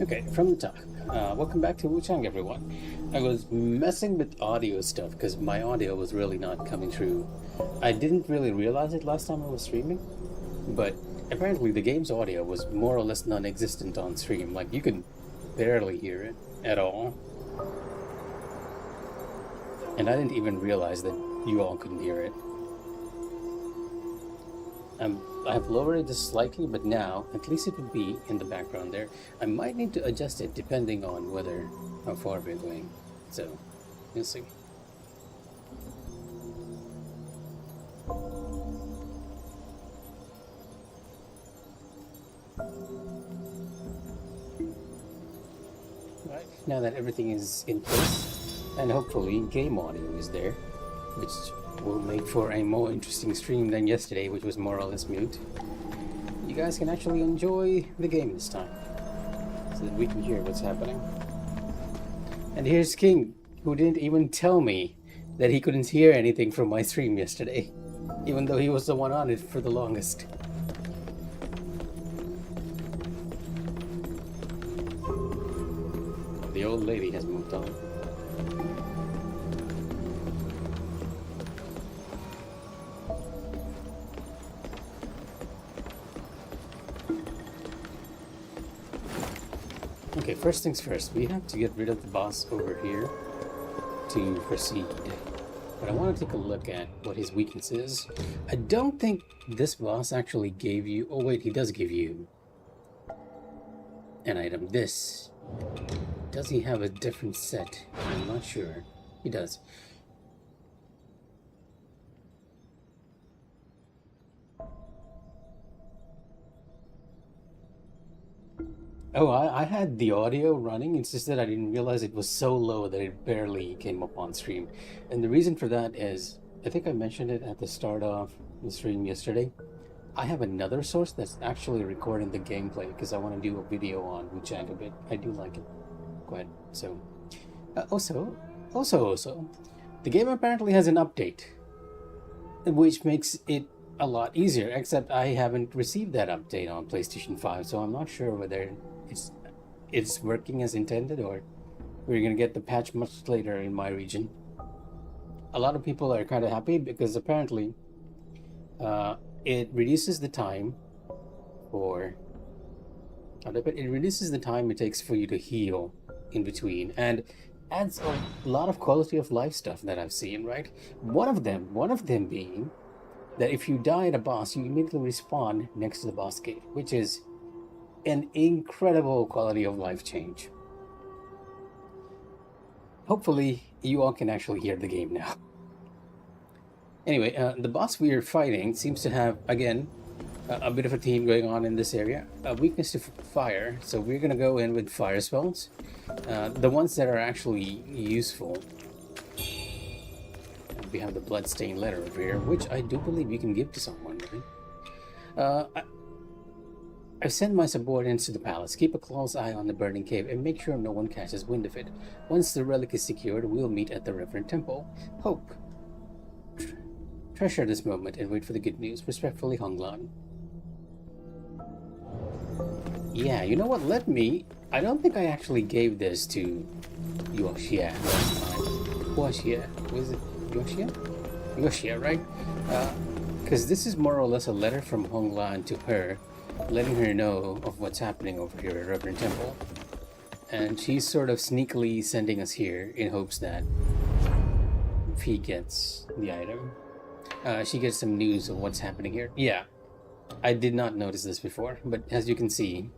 Okay, from the top. Welcome back to Wuchang, everyone. I was messing with audio stuff because my audio was really not coming through. I didn't really realize it last time I was streaming, but apparently the game's audio was more or less non-existent on stream. Like, you could barely hear it at all. And I didn't even realize that you all couldn't hear it. I have lowered it just slightly, but now, at least it would be in the background there. I might need to adjust it depending on how far we're going. So, we'll see. Right, now that everything is in place, and hopefully game audio is there, which will make for a more interesting stream than yesterday, which was more or less mute. You guys can actually enjoy the game this time, so that we can hear what's happening. And here's King, who didn't even tell me that he couldn't hear anything from my stream yesterday, even though he was the one on it for the longest. The old lady has moved on. Okay, first things first, we have to get rid of the boss over here to proceed. But I want to take a look at what his weakness is. I don't think this boss actually gave you... Oh wait, he does give you an item. This. Does he have a different set? I'm not sure. He does. Oh, I had the audio running. It's just that I didn't realize it was so low that it barely came up on stream. And the reason for that is, I think I mentioned it at the start of the stream yesterday. I have another source that's actually recording the gameplay because I want to do a video on Wuchang a bit. I do like it quite. So, also, the game apparently has an update, which makes it a lot easier, except I haven't received that update on PlayStation 5, so I'm not sure whether it's working as intended or we're gonna get the patch much later in my region. A lot of people are kind of happy because apparently it reduces the time for it reduces the time it takes for you to heal in between, and adds a lot of quality of life stuff that I've seen, right? One of them being that if you die at a boss, you immediately respawn next to the boss gate, which is an incredible quality of life change. Hopefully, you all can actually hear the game now. Anyway, the boss we are fighting seems to have, again, a bit of a theme going on in this area. A weakness to fire, so we're going to go in with fire spells. The ones that are actually useful. We have the bloodstained letter over here, which I do believe you can give to someone, right? I've sent my subordinates to the palace. Keep a close eye on the burning cave and make sure no one catches wind of it. Once the relic is secured, we'll meet at the Reverend Temple. Hope. Treasure this moment and wait for the good news. Respectfully, Honglan. Yeah, you know what? I don't think I actually gave this to Yoshia last time. Yoshia. Was it Yoshia? Yoshia, right? Because this is more or less a letter from Honglan to her, letting her know of what's happening over here at Reverend Temple. And she's sort of sneakily sending us here in hopes that if he gets the item, she gets some news of what's happening here. Yeah, I did not notice this before, but as you can see,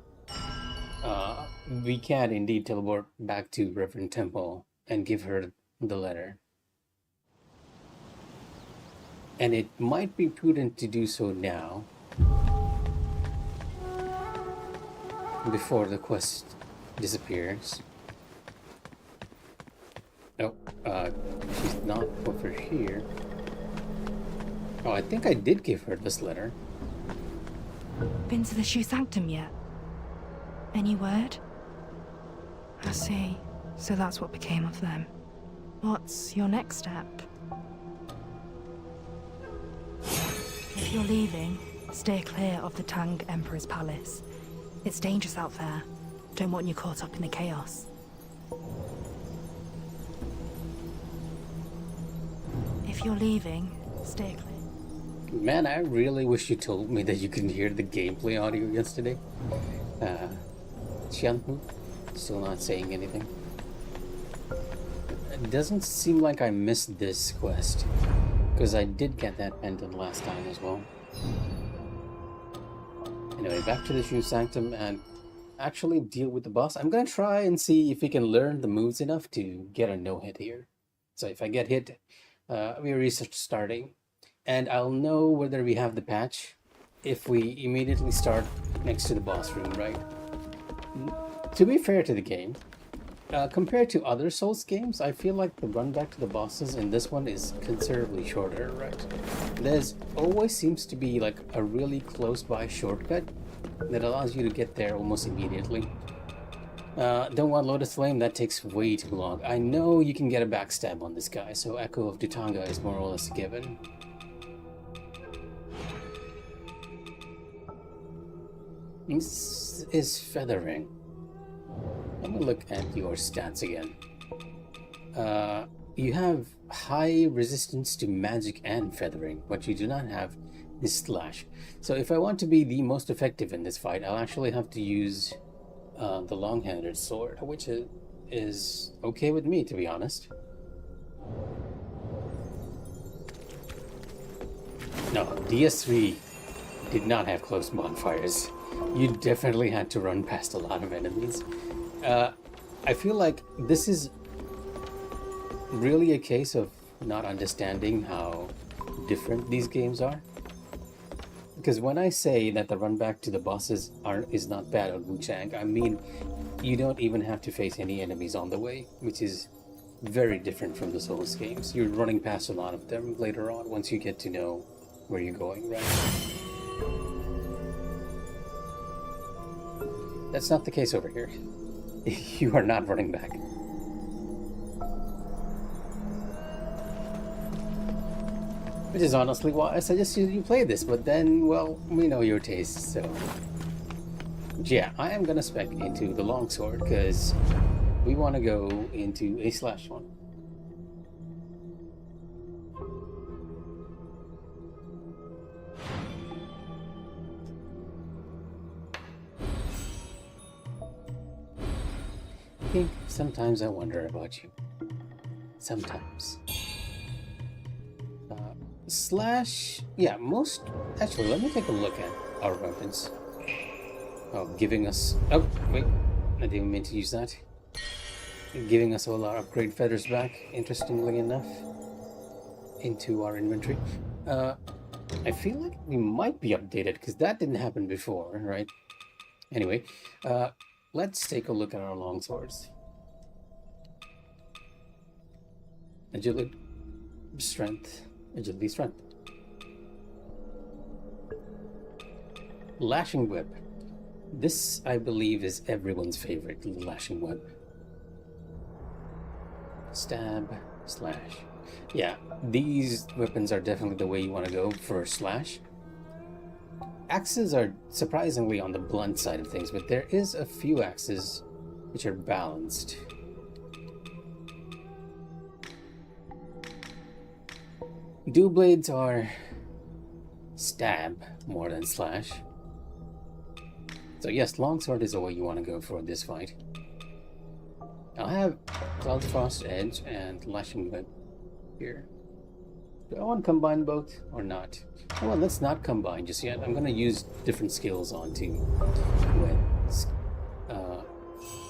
we can indeed teleport back to Reverend Temple and give her the letter. And it might be prudent to do so now, before the quest disappears. Oh, she's not over here. Oh, I think I did give her this letter. Been to the Shu Sanctum yet? Any word? I see. So that's what became of them. What's your next step? If you're leaving, stay clear of the Tang Emperor's palace. It's dangerous out there. Don't want you caught up in the chaos. If you're leaving, stay clear. Man, I really wish you told me that you couldn't hear the gameplay audio yesterday. Xianhu, still not saying anything. It doesn't seem like I missed this quest, because I did get that pendant last time as well. Anyway, back to the Shu Sanctum and actually deal with the boss. I'm gonna try and see if we can learn the moves enough to get a no-hit here. So if I get hit, we're research starting, and I'll know whether we have the patch if we immediately start next to the boss room, right? To be fair to the game, compared to other Souls games, I feel like the run back to the bosses in this one is considerably shorter, right? There's always seems to be like a really close by shortcut that allows you to get there almost immediately. Don't want Lotus Flame, that takes way too long. I know you can get a backstab on this guy, so Echo of Dutanga is more or less a given. This is feathering. Let me look at your stats again. You have high resistance to magic and feathering, but you do not have this slash. So if I want to be the most effective in this fight, I'll actually have to use the long-handed sword, which is okay with me, to be honest. No, DS3 did not have close bonfires. You definitely had to run past a lot of enemies. I feel like this is really a case of not understanding how different these games are. Because when I say that the run back to the bosses is not bad on Wuchang, I mean you don't even have to face any enemies on the way, which is very different from the Souls games. You're running past a lot of them later on once you get to know where you're going, right? That's not the case over here. You are not running back. Which is honestly why I suggest you play this, but then, well, we know your tastes, so... Yeah, I am gonna spec into the longsword, because we want to go into a slash one. Sometimes I wonder about you. Sometimes. Slash... Yeah, most... Actually, let me take a look at our weapons. Oh, giving us... Oh, wait. I didn't mean to use that. Giving us all our upgrade feathers back, interestingly enough, into our inventory. I feel like we might be updated, because that didn't happen before, right? Anyway, let's take a look at our longswords. Agility, strength, agility, strength. Lashing whip. This, I believe, is everyone's favorite, the lashing whip. Stab, slash. Yeah, these weapons are definitely the way you want to go for slash. Axes are surprisingly on the blunt side of things, but there is a few axes which are balanced. Dual blades are stab more than slash. So yes, longsword is the way you want to go for this fight. I'll have Cloud Frost Edge and Lashing Whip here. Do I want to combine both or not? Well, let's not combine just yet. I'm going to use different skills onto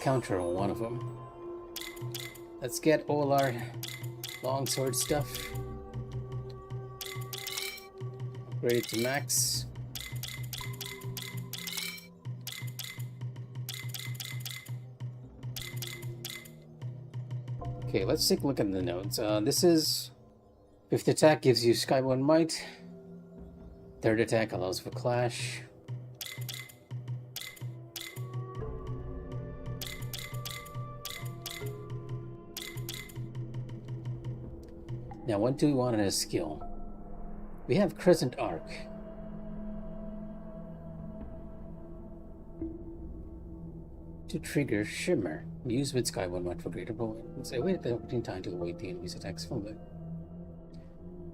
counter on one of them. Let's get all our longsword stuff. Upgrade it to max. Okay, let's take a look at the notes. This is 5th attack gives you Skyborn Might. 3rd attack allows for Clash. Now, what do we want in a skill? We have Crescent Arc. to trigger Shimmer. Use with Skybound Might for greater power. Say wait the opportune time to avoid the enemy's attacks from the.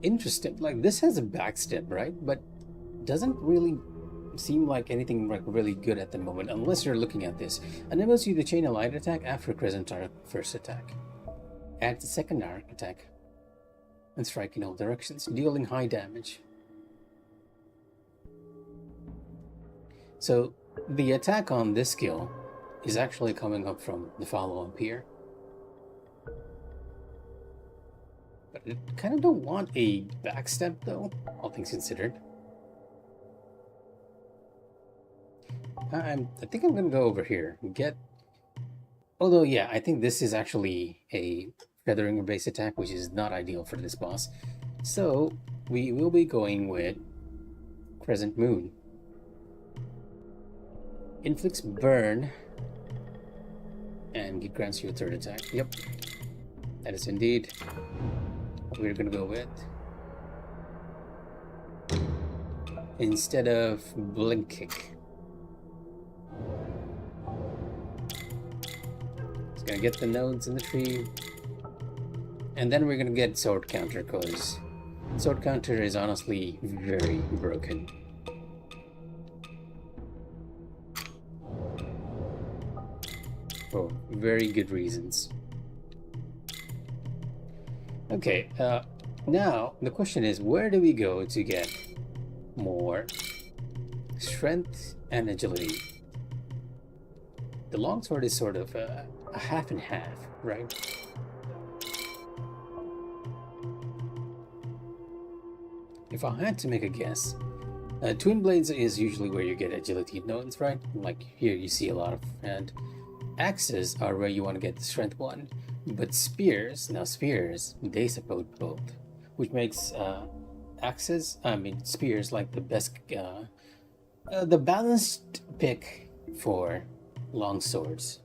Interesting. Like this has a backstep, right? But doesn't really seem like anything like really good at the moment, unless you're looking at this. Enables you to chain a light attack after Crescent Arc first attack. Adds a second arc attack and strike in all directions, dealing high damage. So the attack on this skill is actually coming up from the follow-up here. But I kind of don't want a backstep though, all things considered. I think I'm gonna go over here and get. Although, yeah, I think this is actually a feathering or base attack, which is not ideal for this boss. So we will be going with Crescent Moon. Inflicts burn, and it grants you a third attack. Yep, that is indeed what we're gonna go with. Instead of Blink Kick. It's gonna get the nodes in the tree. And then we're gonna get Sword Counter, because Sword Counter is honestly very broken. For very good reasons. Okay, now the question is, where do we go to get more strength and agility? The longsword is sort of a half and half, right? If I had to make a guess, Twin Blades is usually where you get agility nodes, right? Like here you see a lot of, and axes are where you want to get the strength one. But spears, they support both, which makes spears like the best, the balanced pick for long swords.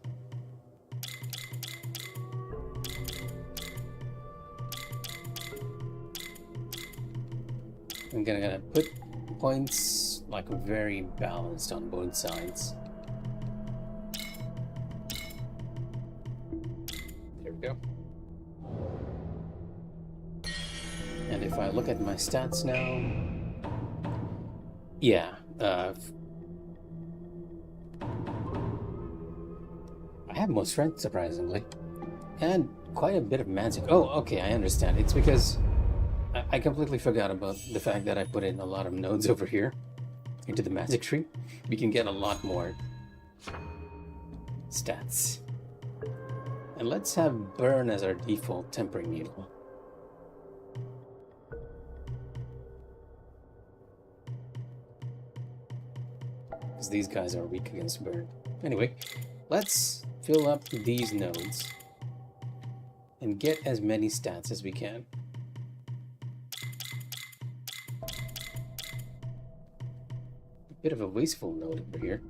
I'm gonna put points like very balanced on both sides. There we go. And if I look at my stats now, yeah, I have more strength, surprisingly, and quite a bit of magic. Oh, okay, I understand. It's because I completely forgot about the fact that I put in a lot of nodes over here into the magic tree. We can get a lot more stats. And let's have burn as our default tempering needle. Because these guys are weak against burn. Anyway, let's fill up these nodes and get as many stats as we can. Bit of a wasteful node over here.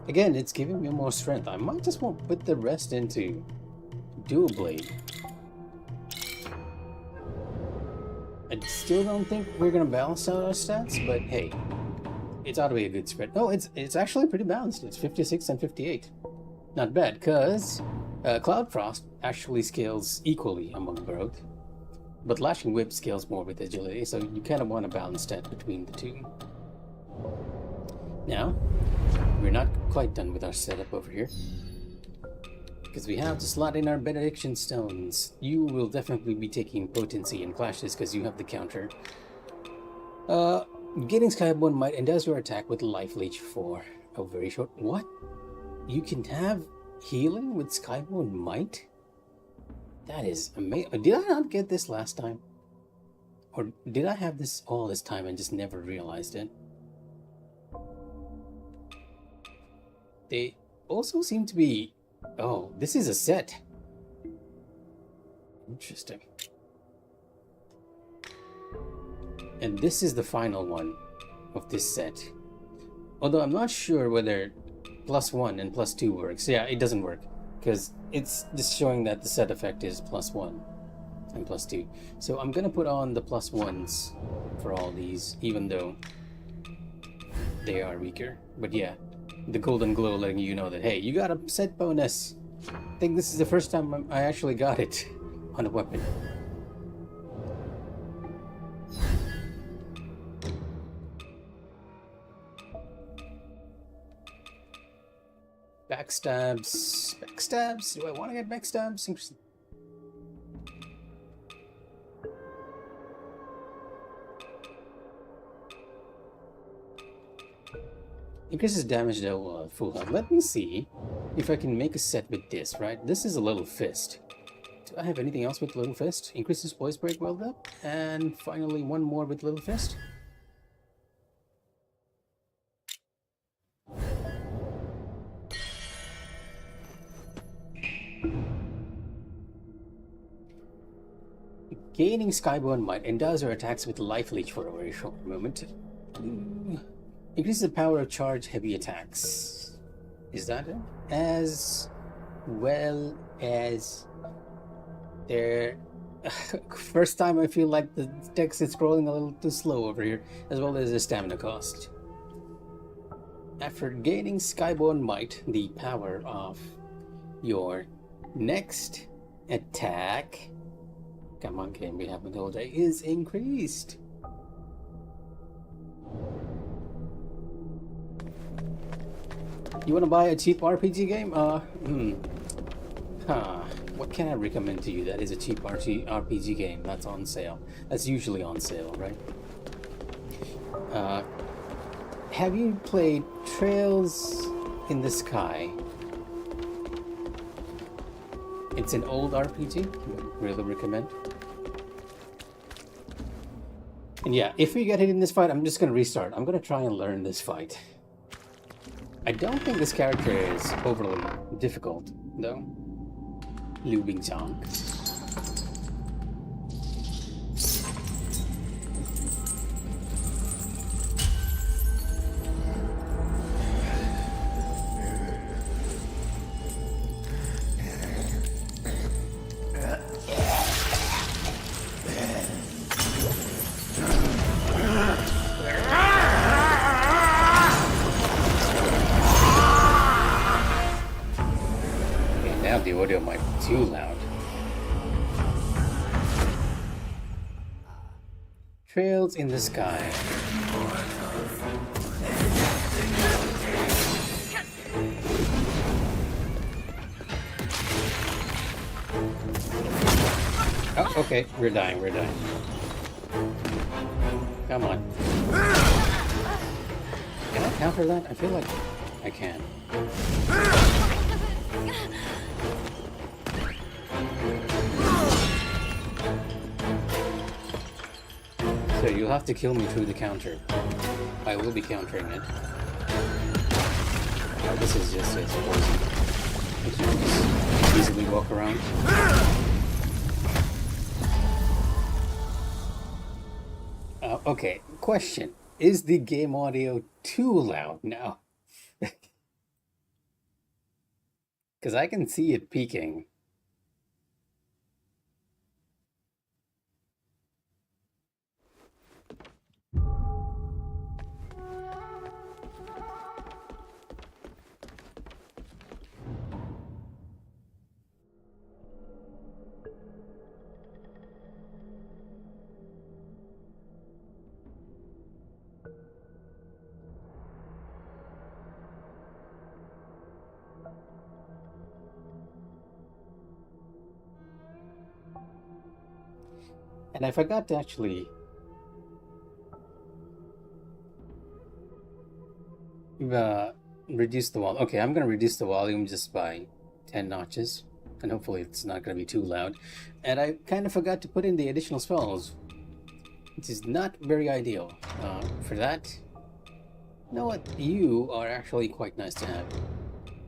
Again, it's giving me more strength. I might just want to put the rest into dual blade. I still don't think we're gonna balance out our stats, but hey. It's ought to be a good spread. Oh, it's actually pretty balanced. It's 56 and 58. Not bad, because Cloud Frost actually scales equally among both. But Lashing Whip scales more with agility, so you kind of want to balance that between the two. Now, we're not quite done with our setup over here. Because we have to slot in our Benediction Stones. You will definitely be taking Potency and Clashes because you have the counter. Getting Skybound Might endows your attack with Life Leech for a very short... What? You can have healing with Skybound Might? That is amazing. Did I not get this last time? Or did I have this all this time and just never realized it? They also seem to be... Oh, this is a set. Interesting. And this is the final one of this set. Although I'm not sure whether +1 and +2 works. Yeah, it doesn't work. because it's just showing that the set effect is +1 and +2. So I'm gonna put on the +1s for all these, even though they are weaker. But yeah, the golden glow letting you know that, hey, you got a set bonus. I think this is the first time I actually got it on a weapon. Backstabs. Backstabs? Do I want to get backstabs? Interesting. Increases damage though, full health. Let me see if I can make a set with this, right? This is a little fist. Do I have anything else with little fist? Increases voice break well up. And finally one more with little fist. Gaining Skyborn Might endows her attacks with Life Leech for a very short moment. Increases the power of charge heavy attacks. Is that it? As well as their... First time I feel like the text is scrolling a little too slow over here. As well as the stamina cost. After gaining Skyborn Might, the power of your next attack... Come on, game, we have a all day, is increased. You want to buy a cheap RPG game? What can I recommend to you that is a cheap RPG game that's on sale? That's usually on sale, right? Have you played Trails in the Sky? It's an old RPG. Really recommend. And yeah, if we get hit in this fight, I'm just gonna restart. I'm gonna try and learn this fight. I don't think this character is overly difficult, though. Liu Bingzhang. The audio might be too loud. Trails in the Sky. Oh, okay, we're dying, we're dying. Come on. Can I counter that? I feel like I can. So you'll have to kill me through the counter. I will be countering it. Oh, this is just a poison. I can just easily walk around. Okay, question. Is the game audio too loud now? Because I can see it peaking. And I forgot to actually reduce the volume. Okay, I'm going to reduce the volume just by 10 notches. And hopefully it's not going to be too loud. And I kind of forgot to put in the additional spells, which is not very ideal. For that, you know what? You are actually quite nice to have.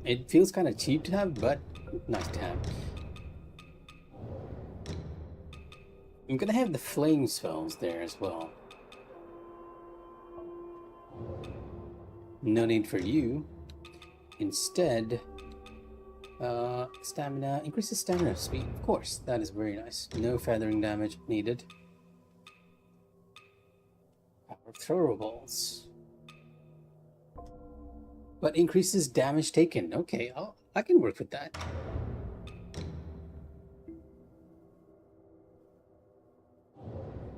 It feels kind of cheap to have, but nice to have. I'm gonna have the flame spells there as well. No need for you. Instead, Stamina increases stamina speed. Of course, that is very nice. No feathering damage needed. Power of throwables. But increases damage taken. Okay, I can work with that.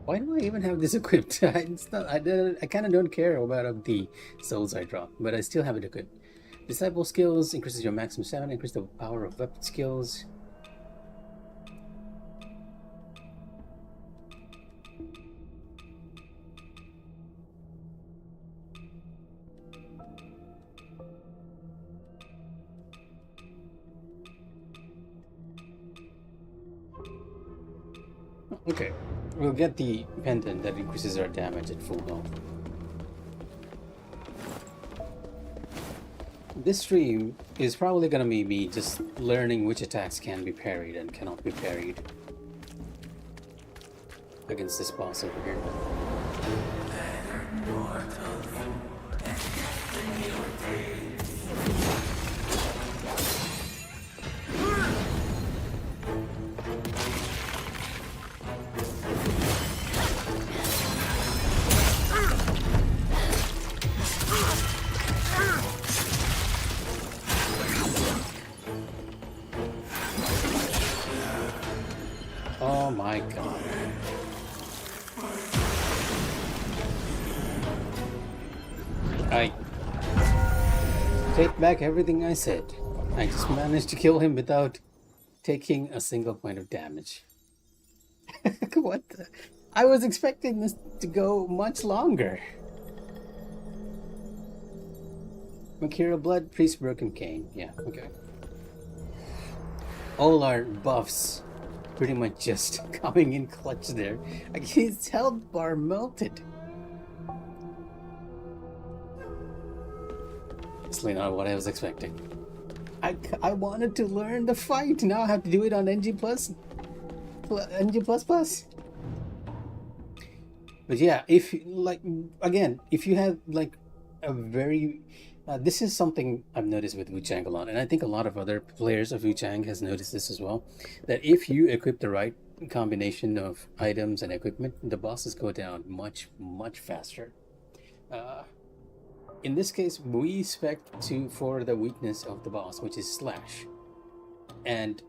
Why do I even have this equipped? It's not. I kind of don't care about the souls I drop, but I still have it equipped. Disciple skills increases your maximum stamina, increase the power of weapon skills. Okay, we'll get the pendant that increases our damage at full health. This stream is probably gonna be me just learning which attacks can be parried and cannot be parried against this boss over here. Oh my god. I take back everything I said. I just managed to kill him without taking a single point of damage. What the? I was expecting this to go much longer. Mikh'a blood, priest broken cane. Yeah, okay. All our buffs pretty much just coming in clutch there. Like his health bar melted. It's not what I was expecting. I wanted to learn the fight. Now I have to do it on NG+. But yeah, if like again, if you have like a very this is something I've noticed with Wu Chang a lot, and I think a lot of other players of Wu Chang has noticed this as well, that if you equip the right combination of items and equipment, the bosses go down much faster. In this case, we spec for the weakness of the boss, which is slash, and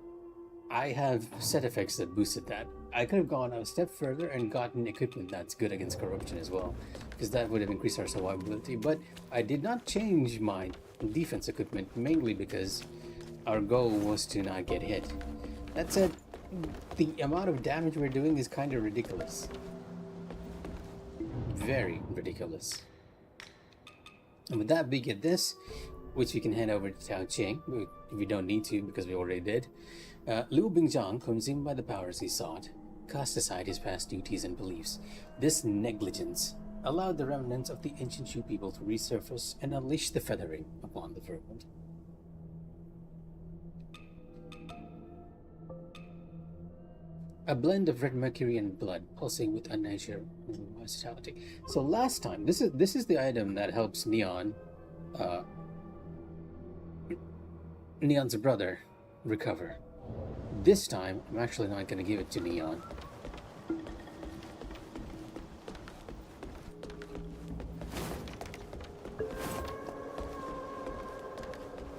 I have set effects that boosted that. I could have gone a step further and gotten equipment that's good against corruption as well, because that would have increased our survivability. But I did not change my defense equipment, mainly because our goal was to not get hit. That said, the amount of damage we're doing is kind of ridiculous. Very ridiculous. And with that, we get this, which we can hand over to Tao Ching. We don't need to because we already did. Liu Bingjiang, consumed by the powers he sought, cast aside his past duties and beliefs. This negligence allowed the remnants of the ancient Shu people to resurface and unleash the feathering upon the world. A blend of red mercury and blood, pulsing with unnatural vitality. So last time, this is the item that helps Neon, Neon's brother, recover. This time, I'm actually not going to give it to Neon.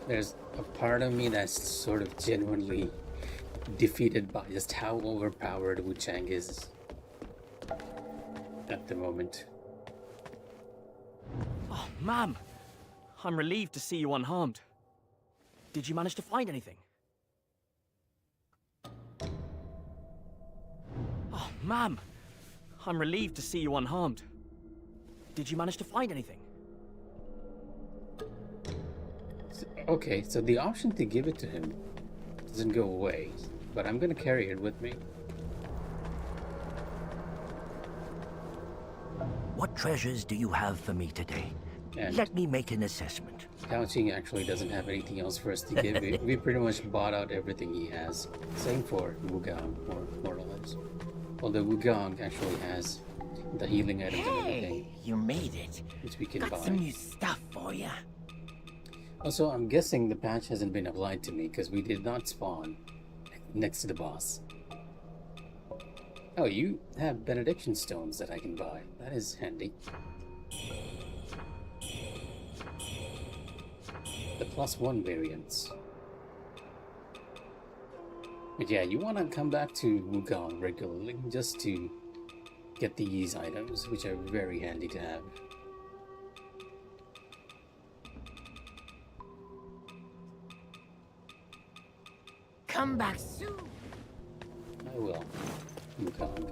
There's a part of me that's sort of genuinely defeated by just how overpowered Wu Chang is at the moment. Oh, ma'am! I'm relieved to see you unharmed. Did you manage to find anything? Oh, ma'am! I'm relieved to see you unharmed. Did you manage to find anything? Okay, so the option to give it to him doesn't go away, but I'm gonna carry it with me. What treasures do you have for me today? And Let me make an assessment. Tao Ching actually doesn't have anything else for us to give. We pretty much bought out everything he has. Same for Wugang, more or less. Although Wugang actually has the healing items and everything, Hey, you made it. which we can Got buy. some new stuff for you. Also, I'm guessing the patch hasn't been applied to me because we did not spawn next to the boss. Oh, you have benediction stones that I can buy. That is handy. The +1 variants. But yeah, you want to come back to Wukong regularly just to get these items, which are very handy to have. Come back soon. I will. Wukong.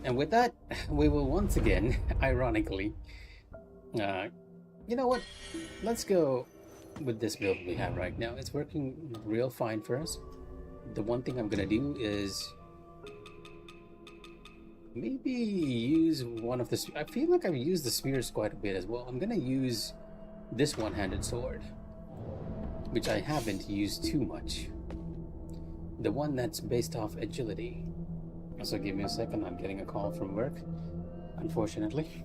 And with that, we will once again, ironically, you know what? Let's go with this build we have right now. It's working real fine for us. The one thing I'm gonna do is maybe use one of the... I feel like I've used the spears quite a bit as well. I'm gonna use this one-handed sword, which I haven't used too much. The one that's based off agility. Also, give me a second, I'm getting a call from work, unfortunately.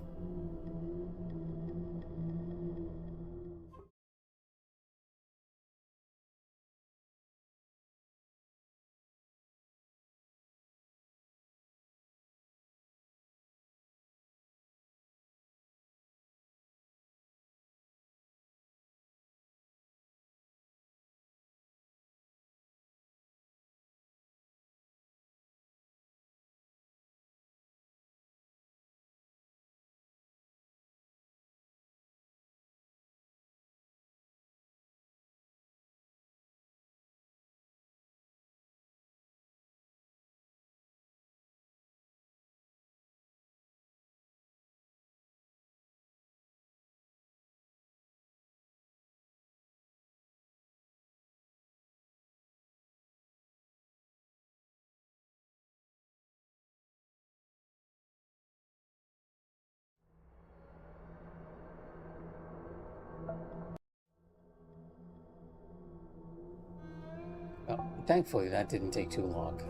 Oh, thankfully, that didn't take too long.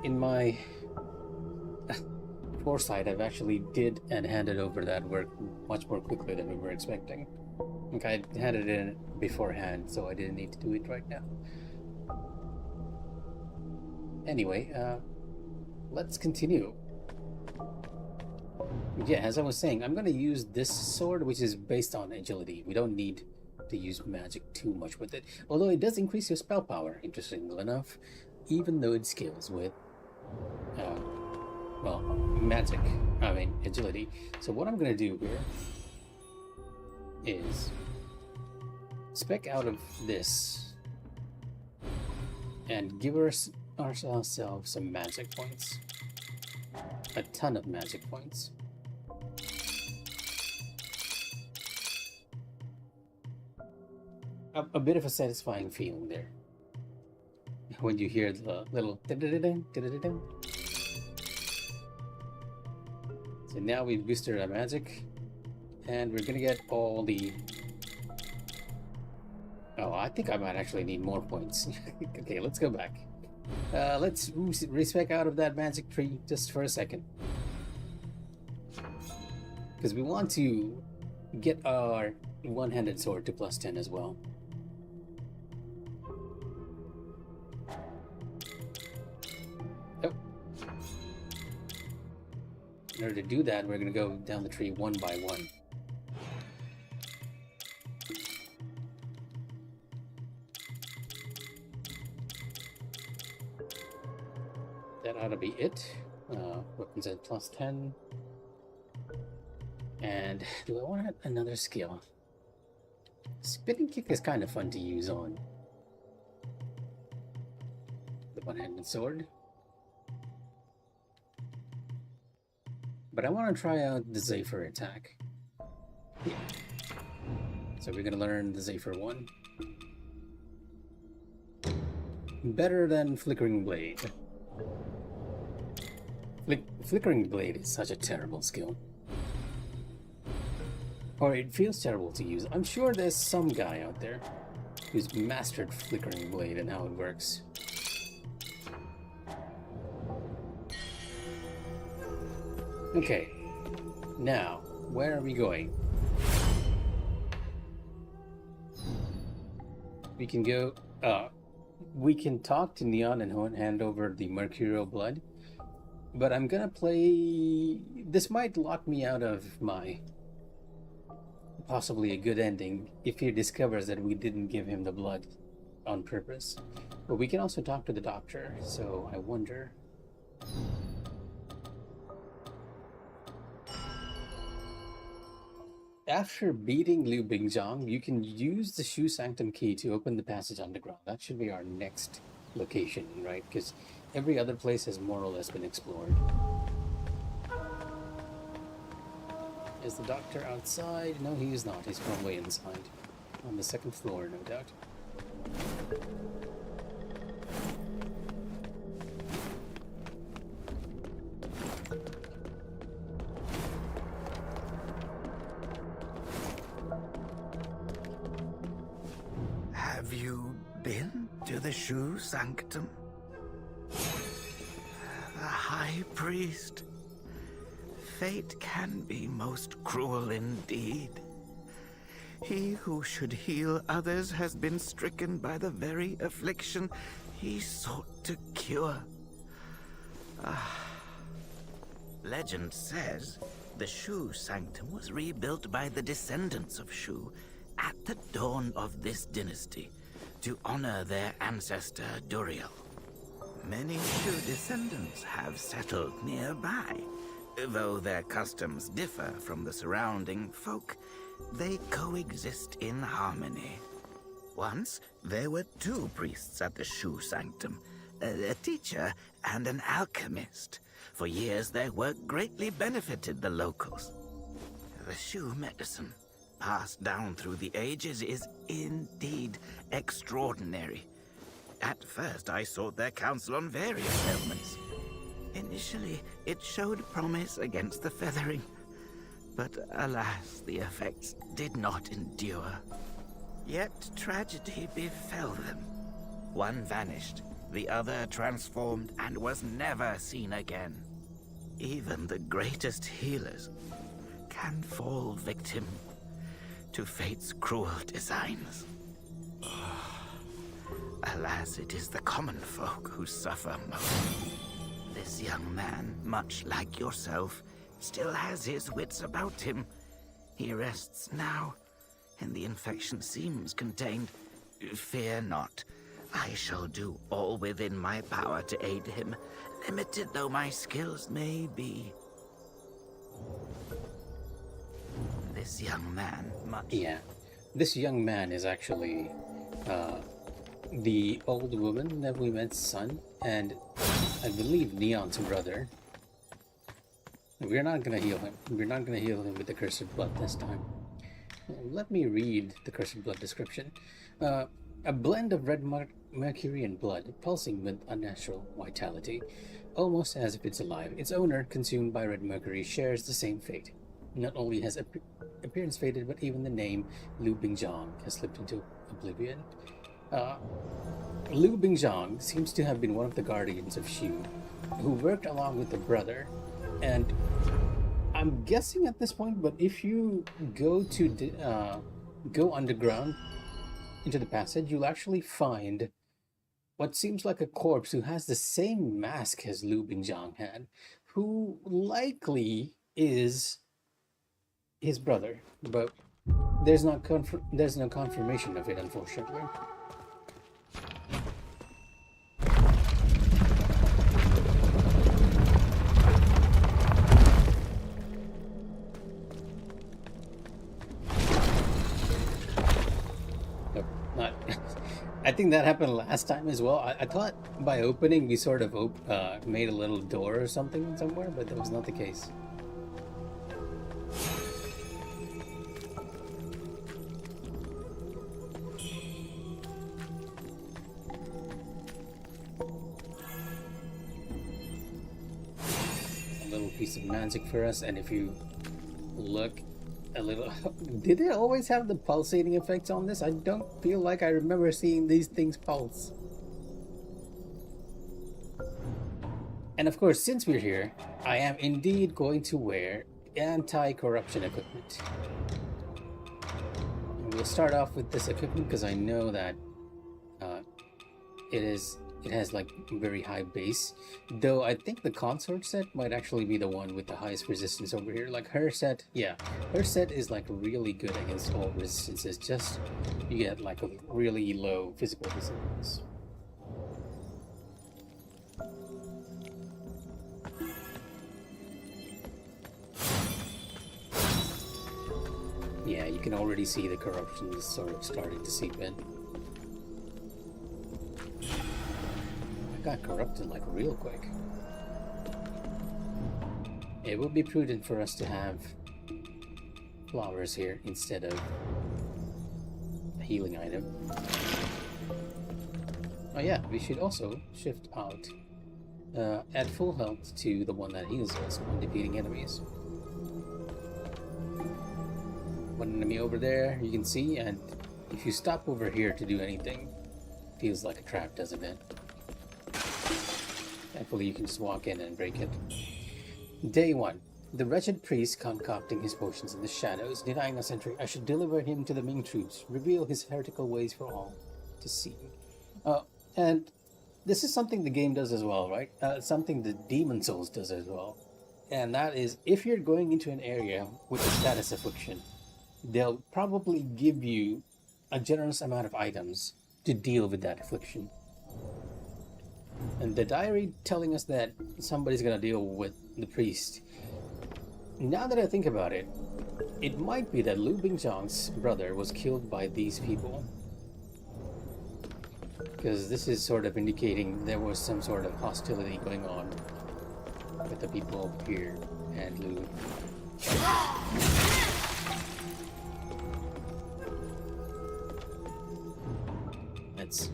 In my foresight, I've actually did and handed over that work much more quickly than we were expecting. Like, I had it in beforehand, so I didn't need to do it right now. Anyway, let's continue. Yeah, as I was saying, I'm going to use this sword, which is based on agility. We don't need to use magic too much with it. Although it does increase your spell power, interestingly enough, even though it scales with, well, magic. I mean, agility. So what I'm going to do here is spec out of this and give ourselves some magic points. A ton of magic points. A bit of a satisfying feeling there when you hear the little da-da-da-dum, da-da-da-dum. So now we've boosted our magic, and we're gonna get all the... Oh, I think I might actually need more points. Okay, let's go back. Let's respec out of that magic tree just for a second, because we want to get our one-handed sword to +10 as well. Oh. In order to do that, we're going to go down the tree one by one. That ought to be it. Weapons at +10. And do I want another skill? Spinning kick is kind of fun to use on the one-handed sword. But I want to try out the Zephyr attack. Yeah. So we're going to learn the Zephyr one. Better than Flickering Blade. Flickering Blade is such a terrible skill. Or it feels terrible to use. I'm sure there's some guy out there who's mastered Flickering Blade and how it works. Okay, now, where are we going? We can go. We can talk to Neon and hand over the mercurial blood. But I'm gonna play. This might lock me out of my possibly a good ending if he discovers that we didn't give him the blood on purpose. But we can also talk to the doctor, so I wonder. After beating Liu Bingzhang, you can use the Shu Sanctum key to open the passage underground. That should be our next location, right? Because every other place has more or less been explored. Is the doctor outside? No, he is not. He's probably inside. On the second floor, no doubt. Have you been to the Shu Sanctum? The High Priest. Fate can be most cruel indeed. He who should heal others has been stricken by the very affliction he sought to cure. Legend says the Shu Sanctum was rebuilt by the descendants of Shu at the dawn of this dynasty to honor their ancestor Duriel. Many Shu descendants have settled nearby. Though their customs differ from the surrounding folk, they coexist in harmony. Once, there were two priests at the Shu Sanctum, a teacher and an alchemist. For years, their work greatly benefited the locals. The Shu medicine, passed down through the ages, is indeed extraordinary. At first, I sought their counsel on various ailments. Initially, it showed promise against the feathering, but alas, the effects did not endure. Yet tragedy befell them. One vanished, the other transformed and was never seen again. Even the greatest healers can fall victim to fate's cruel designs. Alas, it is the common folk who suffer most. This young man, much like yourself, still has his wits about him. He rests now, and the infection seems contained. Fear not. I shall do all within my power to aid him, limited though my skills may be. This young man, Yeah, this young man is actually the old woman that we met's son, and I believe Neon's brother. We're not gonna heal him. We're not gonna heal him with the cursed blood this time. Let me read the cursed blood description. A blend of red mercury and blood, pulsing with unnatural vitality, almost as if it's alive. Its owner, consumed by red mercury, shares the same fate. Not only has appearance faded, but even the name Liu Bingzhang has slipped into oblivion. Liu Bingzhang seems to have been one of the guardians of Shu, who worked along with the brother, and I'm guessing at this point, but if you go to go underground into the passage, you'll actually find what seems like a corpse who has the same mask as Liu Bingzhang had, who likely is his brother, but there's no confirmation of it, unfortunately. Nope, not. I think that happened last time as well. I thought by opening we sort of made a little door or something somewhere, but that was not the case. Piece of magic for us, and if you look a little did it always have the pulsating effects on this? I don't feel like I remember seeing these things pulse. And of course, since we're here, I am indeed going to wear anti-corruption equipment. And we'll start off with this equipment because I know that it has like very high base. Though I think the consort set might actually be the one with the highest resistance over here. Like her set, yeah, her set is like really good against all resistances. Just you get like a really low physical resistance. Yeah, you can already see the corruption is sort of starting to seep in. I got corrupted like real quick. It would be prudent for us to have flowers here instead of a healing item. Oh yeah, we should also shift out at full health to the one that heals us when defeating enemies. One enemy over there you can see, and if you stop over here to do anything, feels like a trap, doesn't it? Thankfully you can just walk in and break it. Day 1. The wretched priest concocting his potions in the shadows, denying us entry. I should deliver him to the Ming troops, reveal his heretical ways for all to see. And this is something the game does as well, right? Something the Demon Souls does as well. And that is, if you're going into an area with a status affliction, they'll probably give you a generous amount of items to deal with that affliction. And the diary telling us that somebody's gonna deal with the priest. Now that I think about it, it might be that Lu Bingzhang's brother was killed by these people. Because this is sort of indicating there was some sort of hostility going on with the people over here and Lu. Let's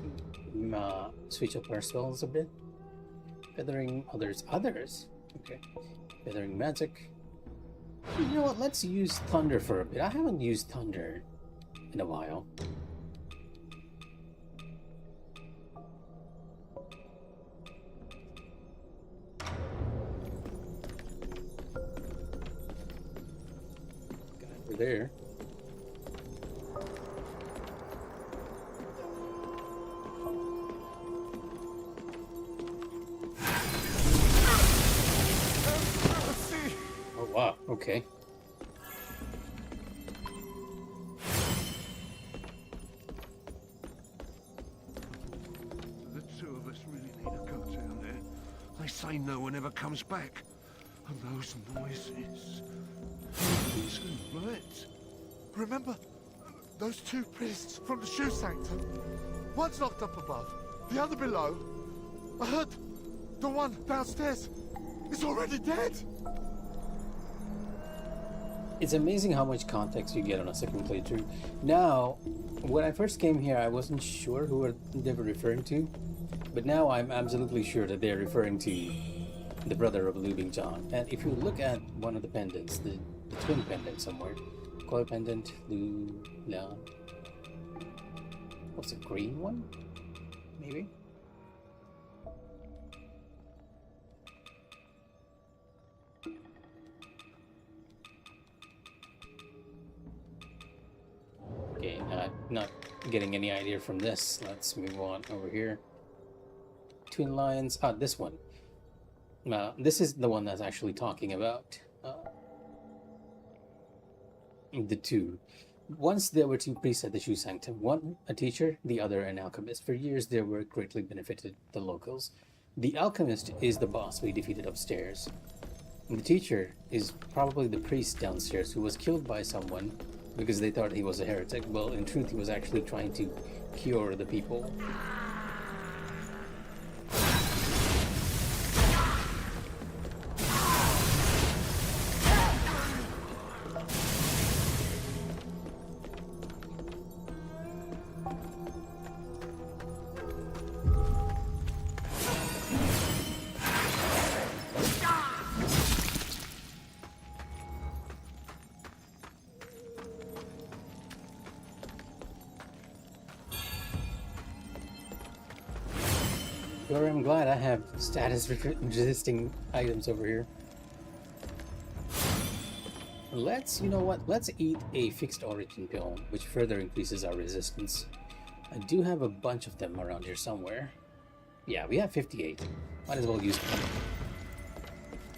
switch up our spells a bit. Feathering others. Okay. Feathering magic. You know what? Let's use thunder for a bit. I haven't used thunder in a while. Got over there. Wow, okay. The two of us really need to go down there. They say no one ever comes back. And those noises. It's right. Remember those two priests from the Shu Sanctum? One's locked up above, the other below. I heard the one downstairs is already dead. It's amazing how much context you get on a second playthrough. Now, when I first came here, I wasn't sure who they were referring to, but now I'm absolutely sure that they're referring to the brother of Lu Bingzhang. And if you look at one of the pendants, the twin pendant somewhere, Koi pendant, Lu Liang. What's a green one? Maybe? Okay, not getting any idea from this. Let's move on over here. Twin lions. Ah, this one. This is the one that's actually talking about the two. Once there were two priests at the Shu Sanctum, one a teacher, the other an alchemist. For years their work greatly benefited the locals. The alchemist is the boss we defeated upstairs. And the teacher is probably the priest downstairs who was killed by someone because they thought he was a heretic. Well, in truth, he was actually trying to cure the people. Well, I'm glad I have status resisting items over here. You know what? Let's eat a fixed origin pill, which further increases our resistance. I do have a bunch of them around here somewhere. Yeah, we have 58. Might as well use it.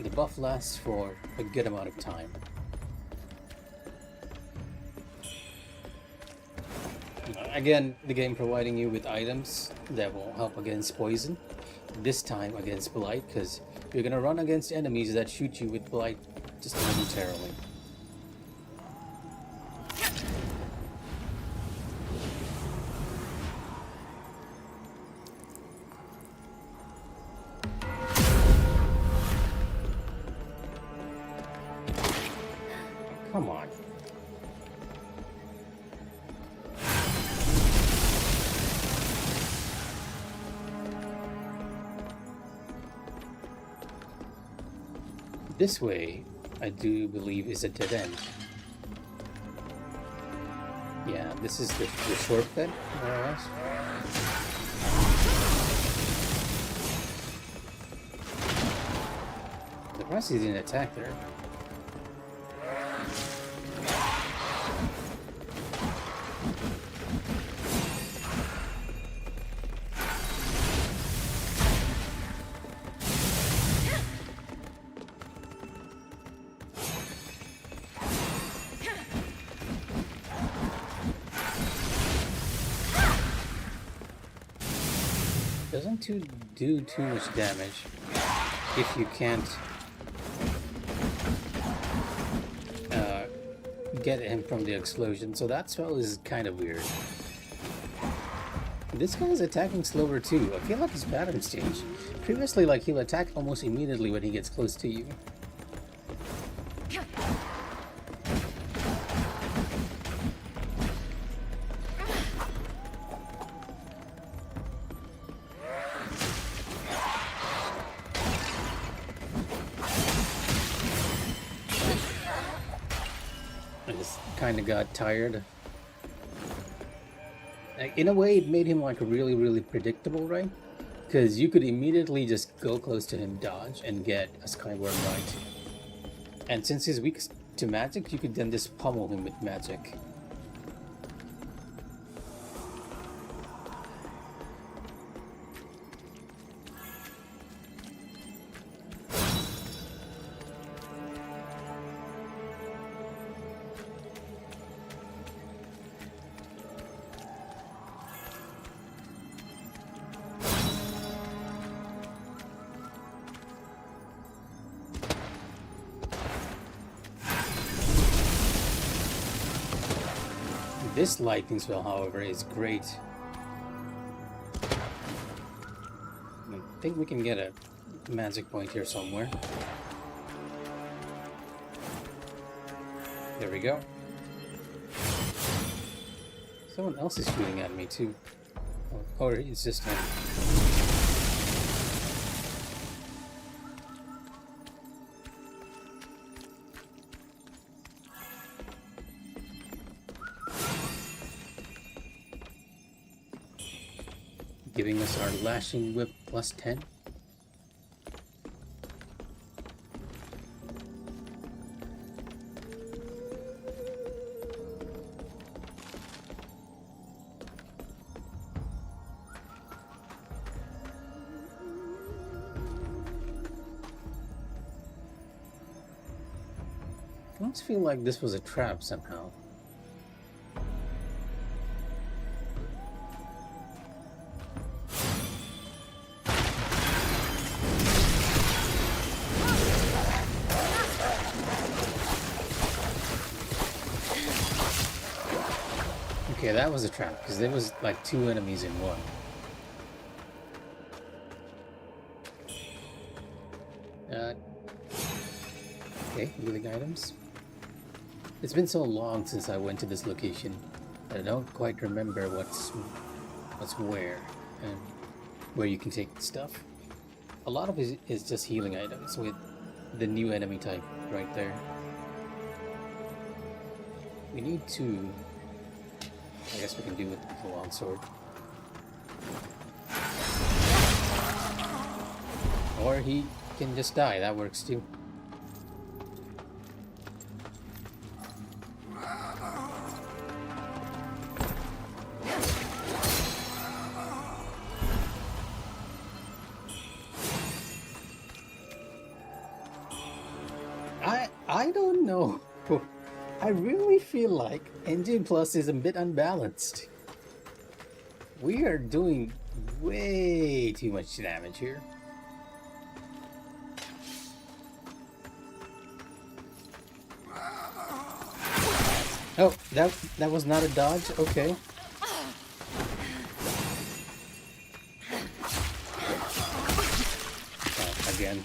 The buff lasts for a good amount of time. Again, the game providing you with items that will help against poison. This time against blight, because you're gonna run against enemies that shoot you with blight just momentarily. Come on. This way, I do believe, is a dead end. Yeah, this is the shortcut, more or less. The rest didn't attack there. Doesn't do too much damage if you can't get him from the explosion, so that spell is kind of weird. This guy is attacking slower too. I feel like his patterns change. Previously, like, he'll attack almost immediately when he gets close to you. Kind of got tired. In a way, it made him like really predictable, right? Because you could immediately just go close to him, dodge, and get a Skyward Light. And since he's weak to magic, you could then just pummel him with magic. This lightning spell, however, is great. I think we can get a magic point here somewhere. There we go. Someone else is shooting at me too. Or it's just him. Giving us our lashing whip plus 10. I almost feel like this was a trap somehow. Okay, that was a trap, because there was like 2 enemies in one. Okay, healing items. It's been so long since I went to this location that I don't quite remember what's where and where you can take stuff. A lot of it is just healing items with the new enemy type right there. We need to... I guess we can do it with the longsword. Or he can just die, that works too. I don't know. I really feel like Engine Plus is a bit unbalanced. We are doing way too much damage here. Oh, that was not a dodge? Okay. Oh, again.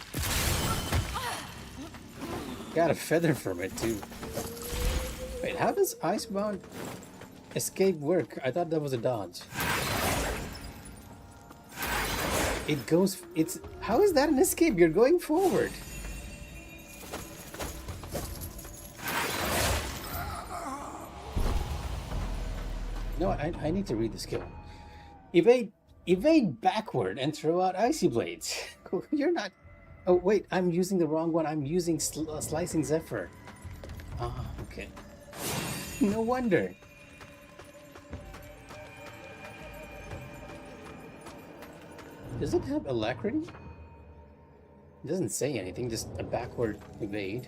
Got a feather from it too. Wait, how does Icebound escape work? I thought that was a dodge. It goes... It's... How is that an escape? You're going forward. No, I need to read the skill. Evade backward and throw out icy blades. You're not... Oh, wait, I'm using the wrong one. I'm using Slicing Zephyr. Ah, okay. No wonder. Does it have alacrity? It doesn't say anything, just a backward evade.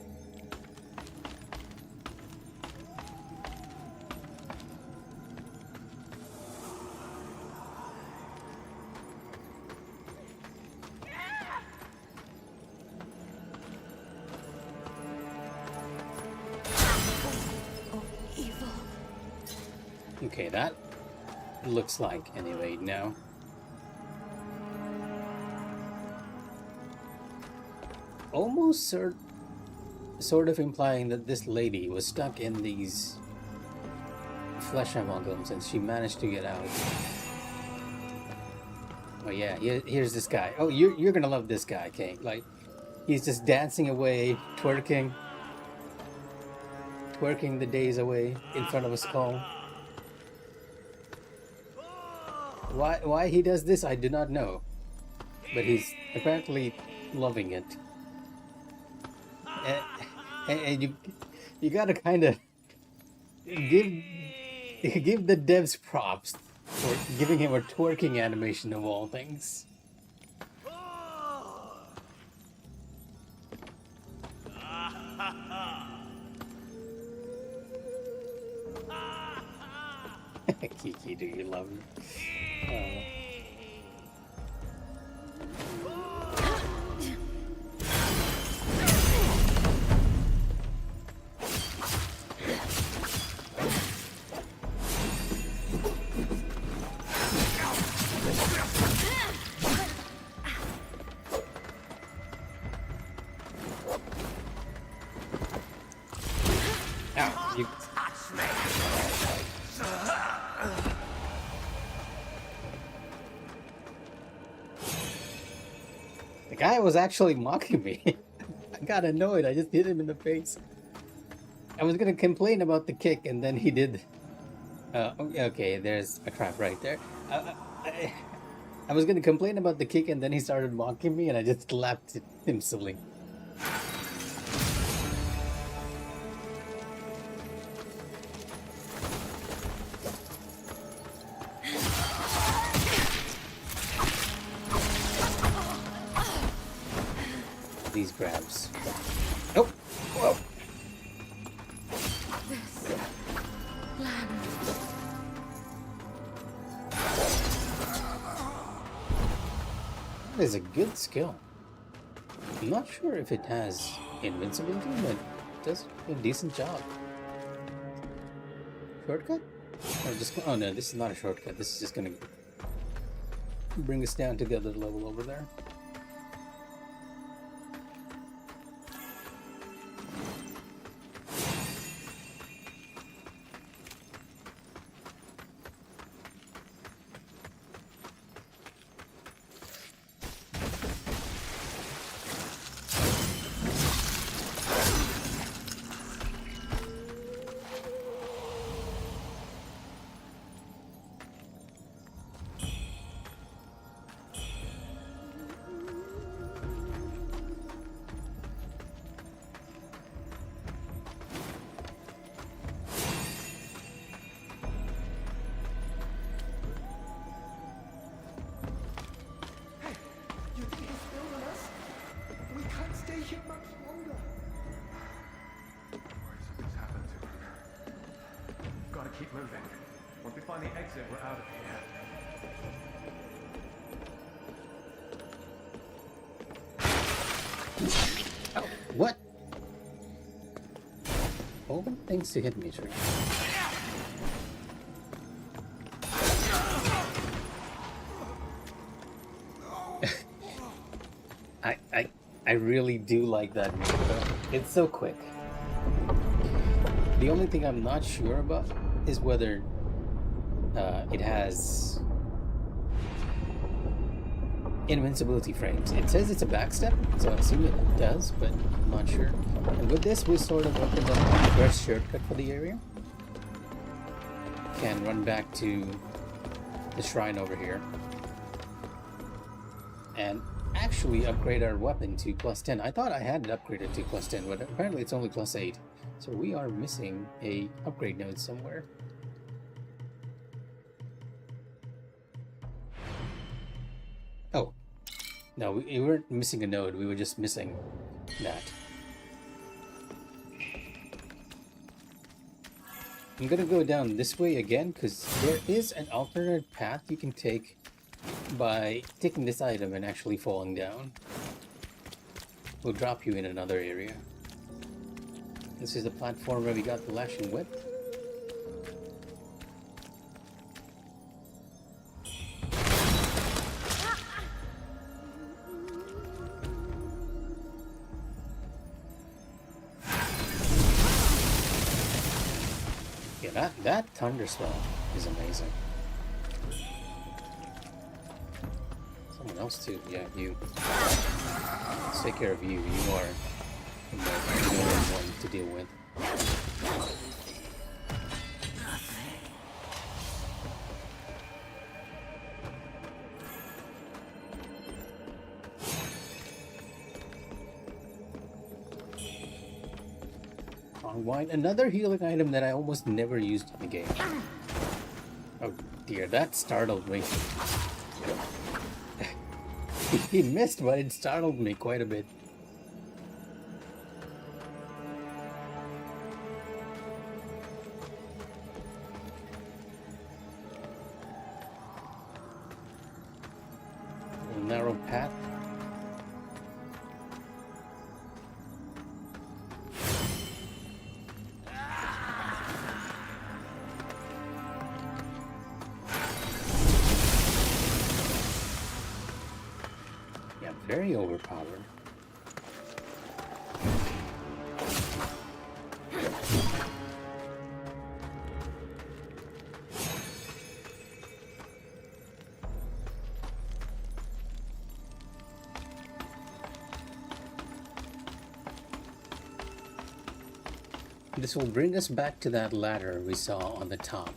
Okay, that looks like an evade now. Almost sort of implying that this lady was stuck in these flesh amalgams and she managed to get out. Oh yeah, here's this guy. Oh, you're gonna love this guy, King. Like, he's just dancing away, twerking the days away in front of a skull. Why he does this, I do not know. But he's apparently loving it. And you gotta kind of give the devs props for giving him a twerking animation of all things. Kiki, do you love me? Oh. The guy was actually mocking me. I got annoyed. I just hit him in the face. I was gonna complain about the kick, and then he did. Okay, there's a trap right there. I was gonna complain about the kick, and then he started mocking me, and I just slapped him silly. These grabs. Oh! Whoa! That is a good skill. I'm not sure if it has invincibility, but it does a decent job. Shortcut? Or just, oh no, this is not a shortcut. This is just gonna bring us down to the other level over there. moving. Once we find the exit, we're out of here. Oh, what? All the things to hit me, sure. I really do like that move. It's so quick. The only thing I'm not sure about is whether it has invincibility frames. It says it's a backstep, so I assume it does, but I'm not sure. And with this, we sort of opened up the first shortcut for the area. Can run back to the shrine over here and actually upgrade our weapon to +10. I thought I had it upgraded to +10, but apparently it's only +8. So we are missing a upgrade node somewhere. Oh, no, we weren't missing a node. We were just missing that. I'm gonna go down this way again because there is an alternate path you can take by taking this item and actually falling down. Will drop you in another area. This is the platform where we got the lashing whip. Yeah, that thunder spell is amazing. Someone else too. Yeah, you. Let's take care of you. You are the more one to deal with. Wine, another healing item that I almost never used in the game. Oh dear, that startled me. He missed, but it startled me quite a bit. A narrow path. Very overpowered. This will bring us back to that ladder we saw on the top.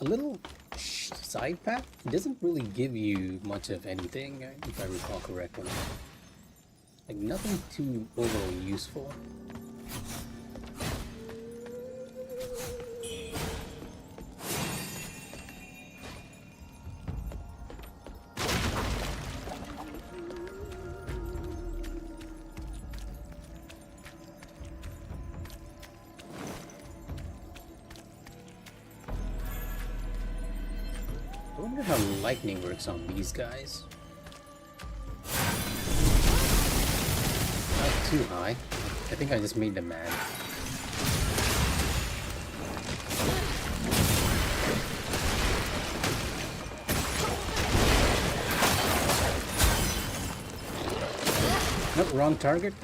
A little side path. It doesn't really give you much of anything, if I recall correctly. Like, nothing too overly useful. I wonder how lightning works on these guys. Not too high. I think I just made them mad. Nope, wrong target.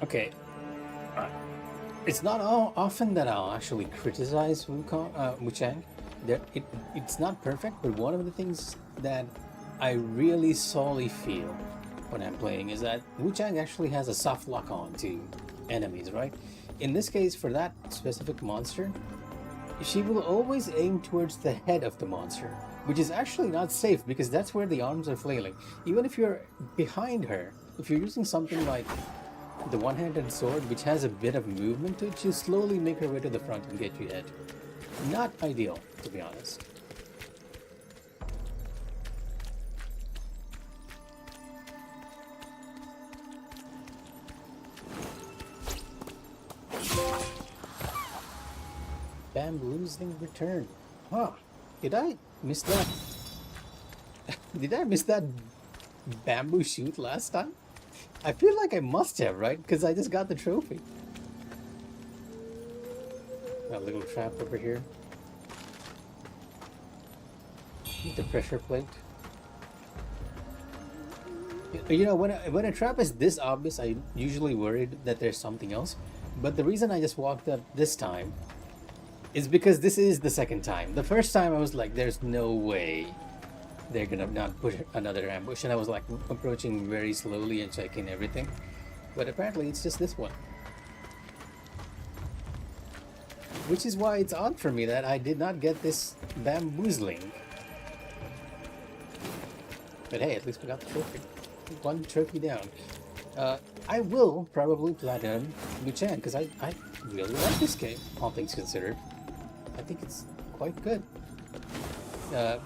Okay, it's not often that I'll actually criticize Wu Chang. It's not perfect, but one of the things that I really solely feel when I'm playing is that Wu Chang actually has a soft lock on to enemies, right? In this case, for that specific monster, she will always aim towards the head of the monster, which is actually not safe because that's where the arms are flailing. Even if you're behind her, if you're using something like the one-handed sword, which has a bit of movement to it, she'll slowly make her way to the front and get you hit. Not ideal, to be honest. Bamboozling return. Huh. Did I miss that? Did I miss that bamboo shoot last time? I feel like I must have, right? Because I just got the trophy. Got a little trap over here. With the pressure plate. You know, when a trap is this obvious, I'm usually worried that there's something else. But the reason I just walked up this time is because this is the second time. The first time I was like, there's no way they're gonna not put another ambush, and I was like approaching very slowly and checking everything. But apparently it's just this one. Which is why it's odd for me that I did not get this bamboozling. But hey, at least we got the trophy. One trophy down. I will probably platinum Mikh'a because I really like this game, all things considered. I think it's quite good.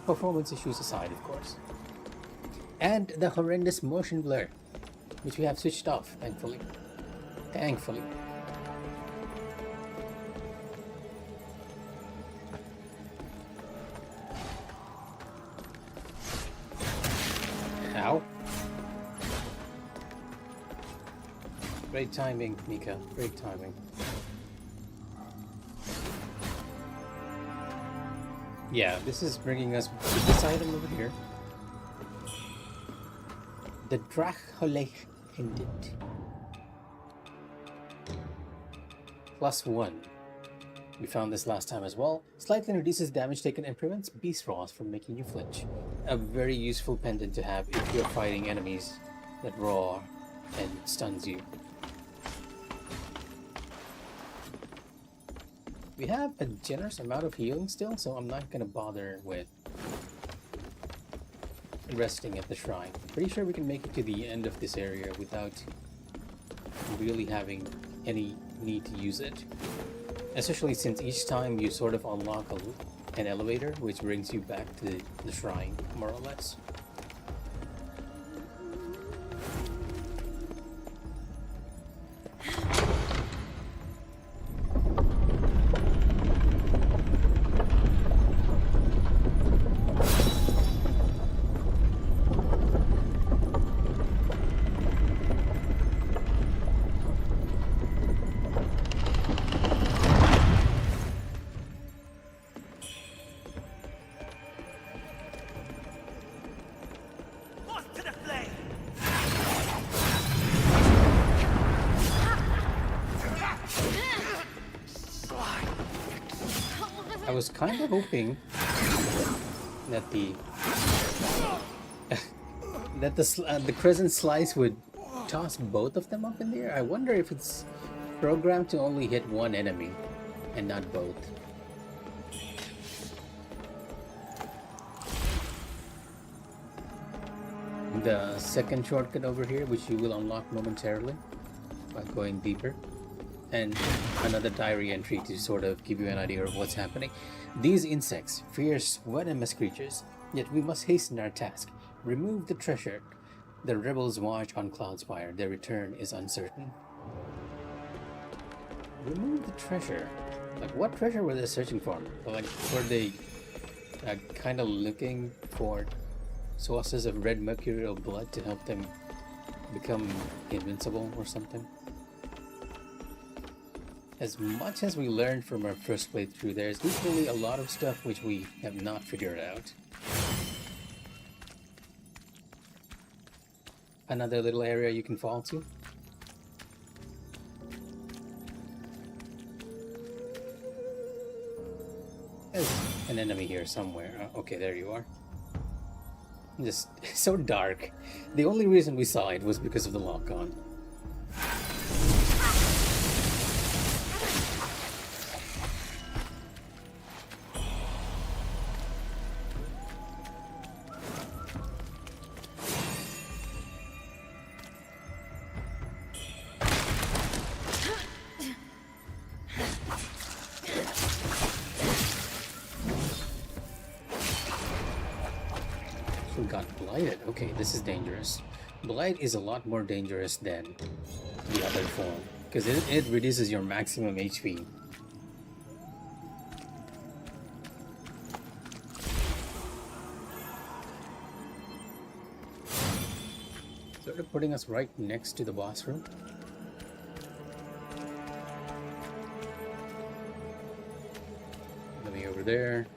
Performance issues aside, of course. And the horrendous motion blur, which we have switched off, thankfully. Thankfully. Ow. Great timing, Mikh'a. Great timing. Yeah, this is bringing us to this item over here. The Drachholech Pendant. +1. We found this last time as well. Slightly reduces damage taken and prevents beast rolls from making you flinch. A very useful pendant to have if you're fighting enemies that roar and stuns you. We have a generous amount of healing still, so I'm not gonna bother with resting at the shrine. Pretty sure we can make it to the end of this area without really having any need to use it. Especially since each time you sort of unlock an elevator, which brings you back to the shrine, more or less. I was kind of hoping that the crescent slice would toss both of them up in the air. I wonder if it's programmed to only hit one enemy and not both. The second shortcut over here, which you will unlock momentarily by going deeper. And another diary entry to sort of give you an idea of what's happening. These insects, fierce, venomous creatures, yet we must hasten our task. Remove the treasure. The rebels watch on Cloudspire. Their return is uncertain. Remove the treasure. Like, what treasure were they searching for? Like, were they kind of looking for sources of red mercurial blood to help them become invincible or something? As much as we learned from our first playthrough, there's equally a lot of stuff which we have not figured out. Another little area you can fall to. There's an enemy here somewhere. Okay, there you are. Just so dark. The only reason we saw it was because of the lock-on. We got blighted. Okay, this is dangerous. Blight is a lot more dangerous than the other form because it reduces your maximum HP. Sort of putting us right next to the boss room. Let me over there.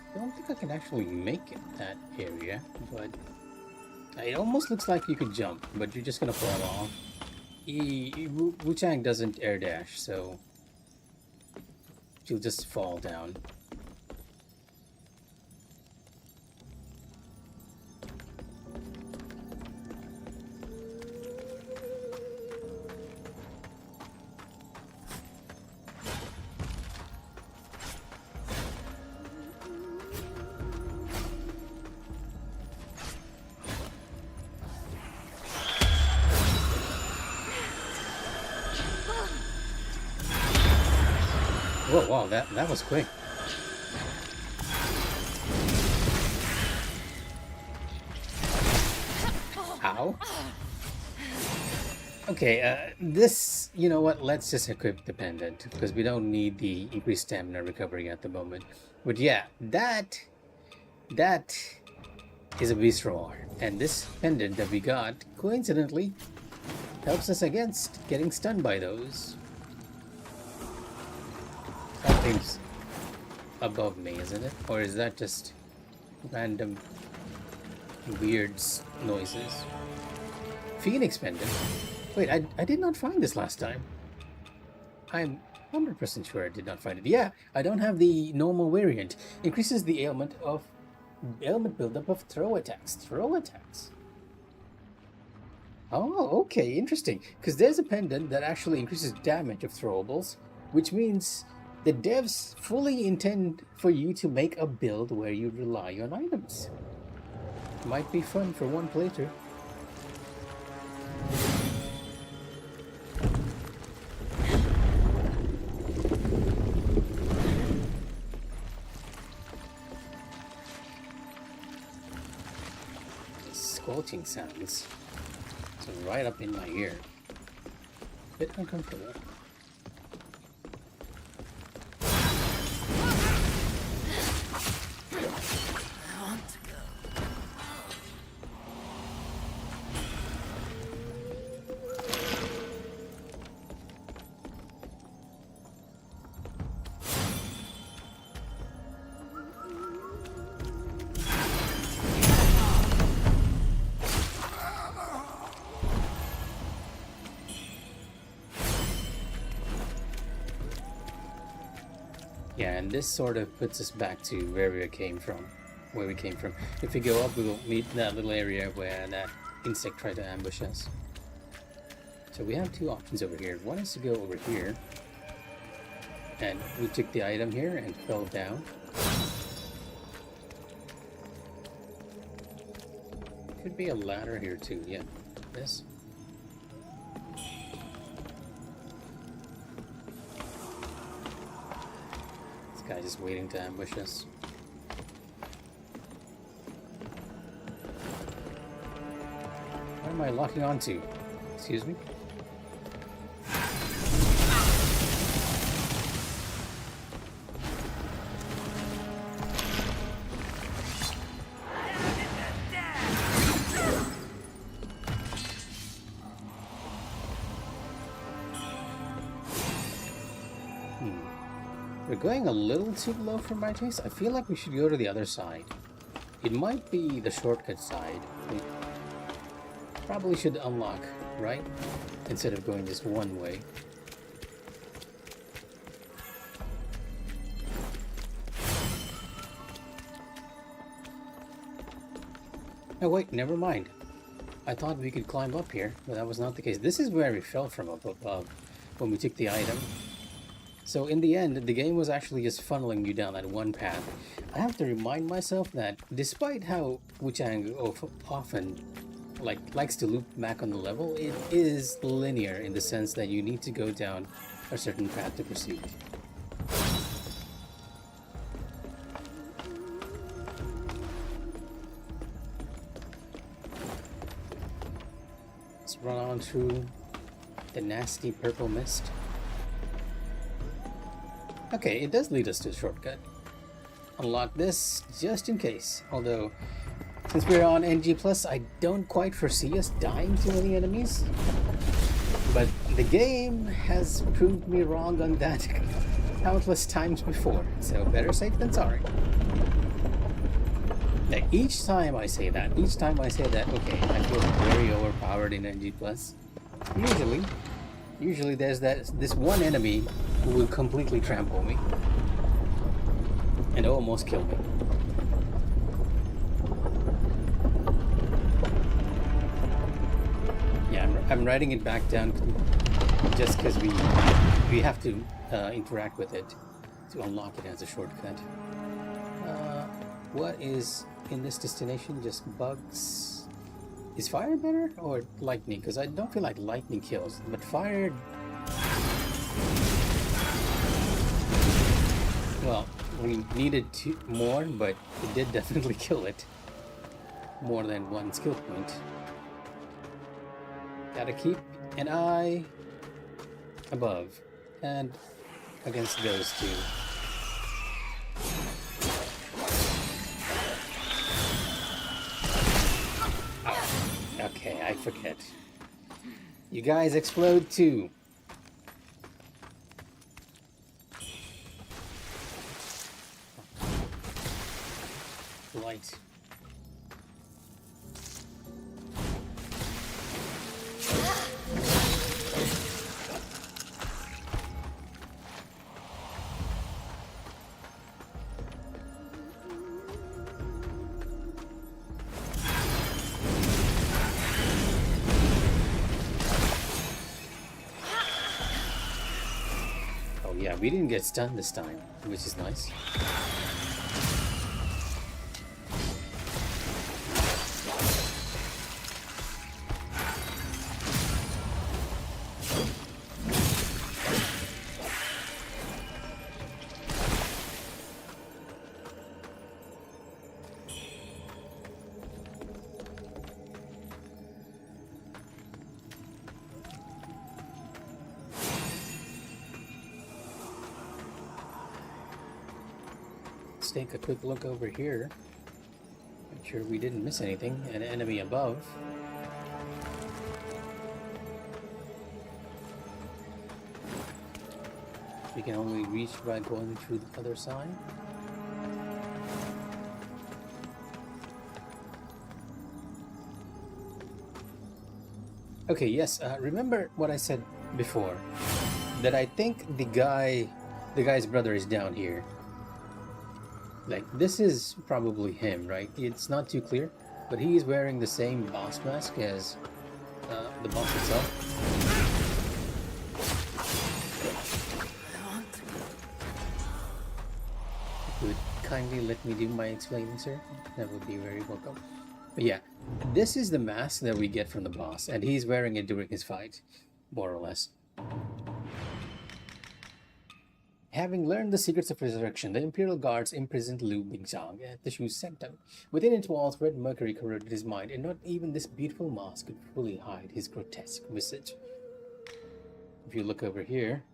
I don't think I can actually make it that area, but it almost looks like you could jump, but you're just gonna fall off. Wu Chang doesn't air dash, so you'll just fall down. Whoa, wow, that was quick. Ow. Okay, this, you know what, let's just equip the pendant, because we don't need the increased stamina recovery at the moment. But yeah, that is a beast roar. And this pendant that we got, coincidentally, helps us against getting stunned by those. Something's above me, isn't it? Or is that just random weird noises? Phoenix pendant? Wait, I did not find this last time. I'm 100% sure I did not find it. Yeah, I don't have the normal variant. Increases the ailment buildup of throw attacks. Throw attacks. Oh, okay, interesting. Because there's a pendant that actually increases damage of throwables, which means the devs fully intend for you to make a build where you rely on items. Might be fun for one playthrough. Squelching sounds. It's right up in my ear. Bit uncomfortable. Yeah, and this sort of puts us back to where we came from. If we go up, we will meet that little area where that insect tried to ambush us. So we have two options over here. One is to go over here, and we took the item here and fell down. Could be a ladder here too, yeah. This. Guy just waiting to ambush us. What am I locking onto? Excuse me? We're going a little too low for my taste. I feel like we should go to the other side. It might be the shortcut side. We probably should unlock, right? Instead of going just one way. Oh wait, never mind. I thought we could climb up here, but that was not the case. This is where we fell from up above when we took the item. So in the end, the game was actually just funneling you down that one path. I have to remind myself that despite how Wu-Chang often likes to loop back on the level, it is linear in the sense that you need to go down a certain path to proceed. Let's run on through the nasty purple mist. Okay, it does lead us to a shortcut. Unlock this just in case. Although, since we're on NG+, I don't quite foresee us dying to any enemies. But the game has proved me wrong on that countless times before, so better safe than sorry. Now, each time I say that, okay, I feel very overpowered in NG+. Usually there's this one enemy who will completely trample me and almost kill me. Yeah, I'm writing it back down just because we have to interact with it to unlock it as a shortcut. What is in this destination? Just bugs? Is fire better or lightning? Because I don't feel like lightning kills, but fire... Well, we needed more, but it did definitely kill it. More than one skill point. Gotta keep an eye above and against those two. Okay, I forget. You guys explode too. Light. Yeah, we didn't get stunned this time, which is nice. Take a quick look over here. Make sure we didn't miss anything. An enemy above. We can only reach by going through the other side. Okay, yes, remember what I said before, that I think the guy's brother is down here. Like, this is probably him, right? It's not too clear, but he's wearing the same boss mask as the boss itself. Would kindly let me do my explaining, sir? That would be very welcome. But yeah, this is the mask that we get from the boss, and he's wearing it during his fight, more or less. Having learned the secrets of resurrection, the Imperial Guards imprisoned Liu Bingzhang at the Shu Sanctum. Within its walls, red mercury corroded his mind, and not even this beautiful mask could fully hide his grotesque visage. If you look over here,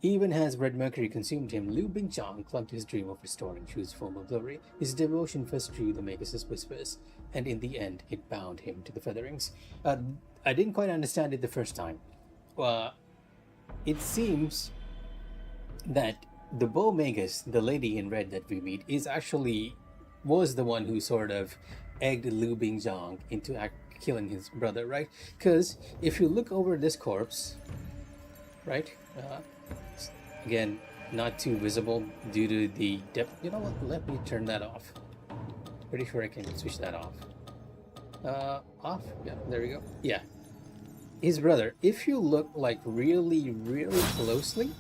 even as red mercury consumed him, Liu Bingzhang clung to his dream of restoring Shu's former glory. His devotion first drew the Magus' whispers, and in the end, it bound him to the featherings. I didn't quite understand it the first time. It seems that the Bow Magus, the lady in red that we meet, was the one who sort of egged Liu Bingzhang into killing his brother, right? Because if you look over this corpse, right? Again, not too visible due to the depth. You know what? Let me turn that off. Pretty sure I can switch that off. Off. Yeah, there we go. Yeah, his brother. If you look like really, really closely,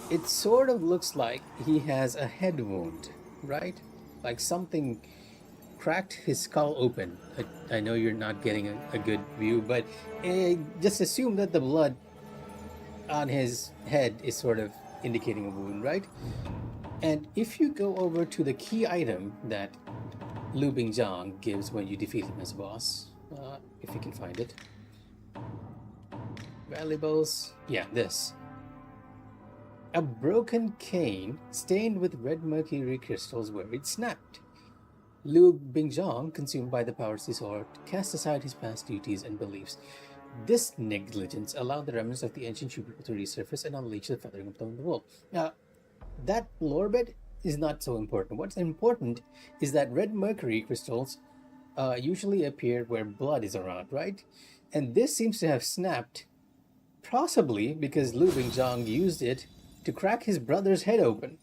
it sort of looks like he has a head wound, right? Like something cracked his skull open. I know you're not getting a good view, but just assume that the blood on his head is sort of indicating a wound, right? And if you go over to the key item that Lu Bingjiang gives when you defeat him as a boss, if you can find it. Valuables. Yeah, this. A broken cane stained with red mercury crystals where it snapped. Lu Bingjiang, consumed by the powers he sought, cast aside his past duties and beliefs. This negligence allowed the remnants of the ancient Shu people to resurface and unleash the feathering upon the world. Now, that lore bit is not so important. What's important is that red mercury crystals usually appear where blood is around, right? And this seems to have snapped, possibly because Lu Bingjiang used it to crack his brother's head open.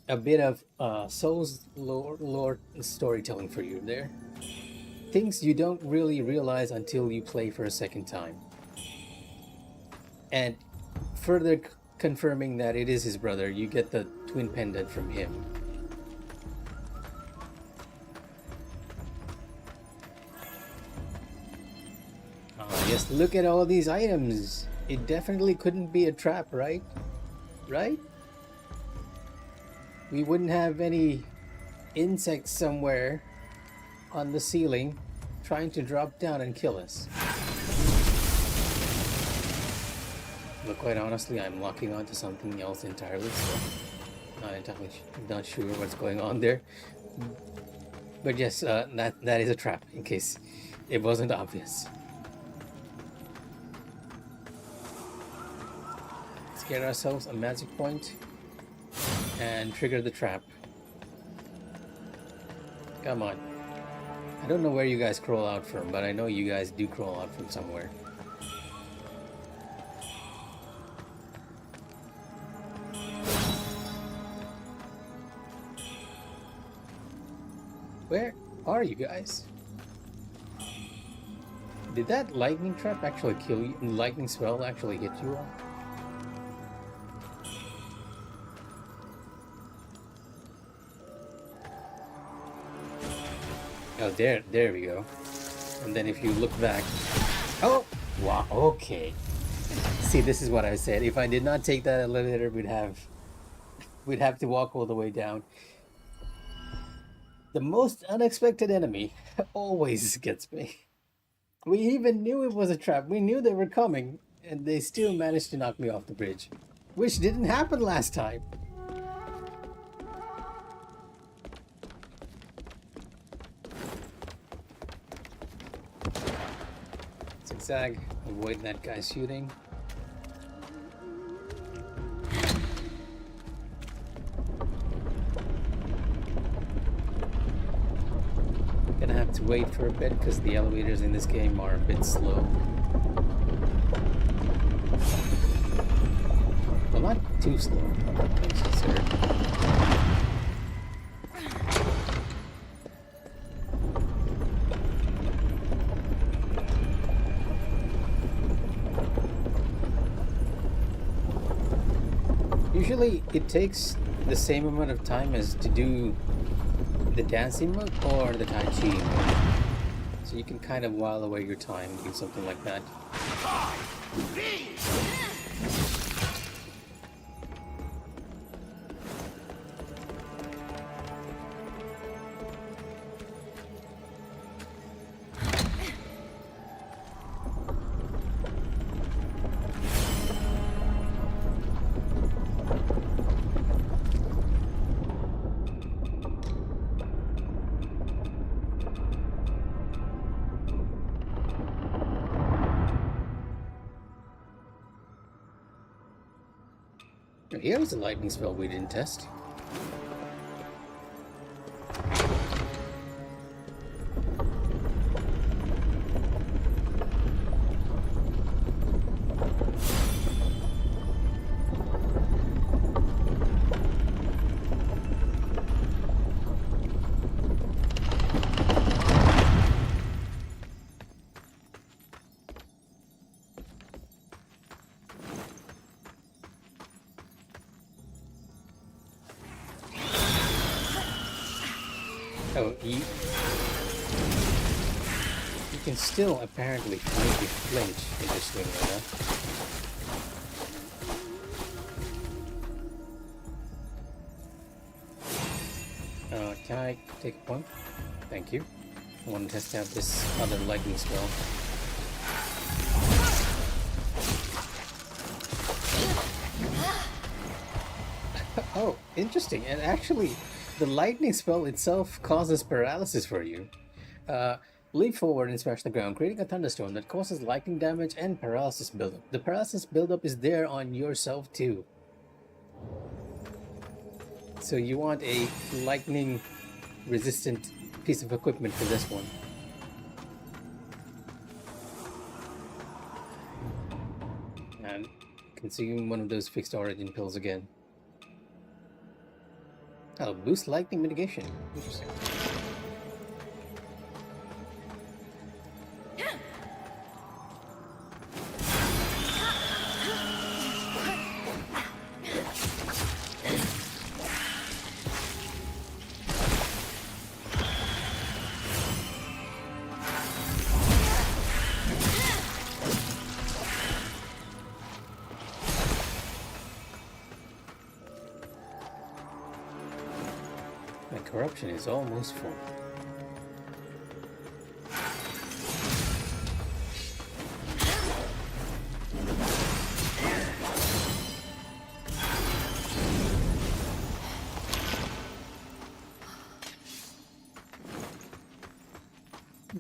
A bit of Souls lore storytelling for you there. Things you don't really realize until you play for a second time. And further confirming that it is his brother, you get the twin pendant from him. Oh, yes, look at all these items. It definitely couldn't be a trap, right? Right? We wouldn't have any insects somewhere on the ceiling trying to drop down and kill us. But quite honestly, I'm locking onto something else entirely, so not sure what's going on there. But yes, that is a trap, in case it wasn't obvious. Let's get ourselves a magic point and trigger the trap. Come on. I don't know where you guys crawl out from, but I know you guys do crawl out from somewhere. Where are you guys? Did that lightning trap actually kill you? Lightning spell actually hit you all? Oh, there we go. And then if you look back... Oh! Wow, okay. See, this is what I said. If I did not take that elevator, we'd have to walk all the way down. The most unexpected enemy always gets me. We even knew it was a trap. We knew they were coming, and they still managed to knock me off the bridge. Which didn't happen last time. Zigzag, avoid that guy shooting. Gonna have to wait for a bit because the elevators in this game are a bit slow. Well, not too slow, things considered. Usually it takes the same amount of time as to do the dancing mode or the Tai Chi mode. So you can kind of while away your time doing something like that. Here's a lightning spell we didn't test. Oh, you can still apparently make it flinch, interestingly enough. Can I take a point? Thank you. I want to test out this other lightning spell. Oh, interesting. And actually, the lightning spell itself causes paralysis for you. Leap forward and smash the ground, creating a thunderstorm that causes lightning damage and paralysis buildup. The paralysis buildup is there on yourself too. So you want a lightning resistant piece of equipment for this one. And consume one of those fixed origin pills again. Oh, boost lightning mitigation. Interesting. My corruption is almost full.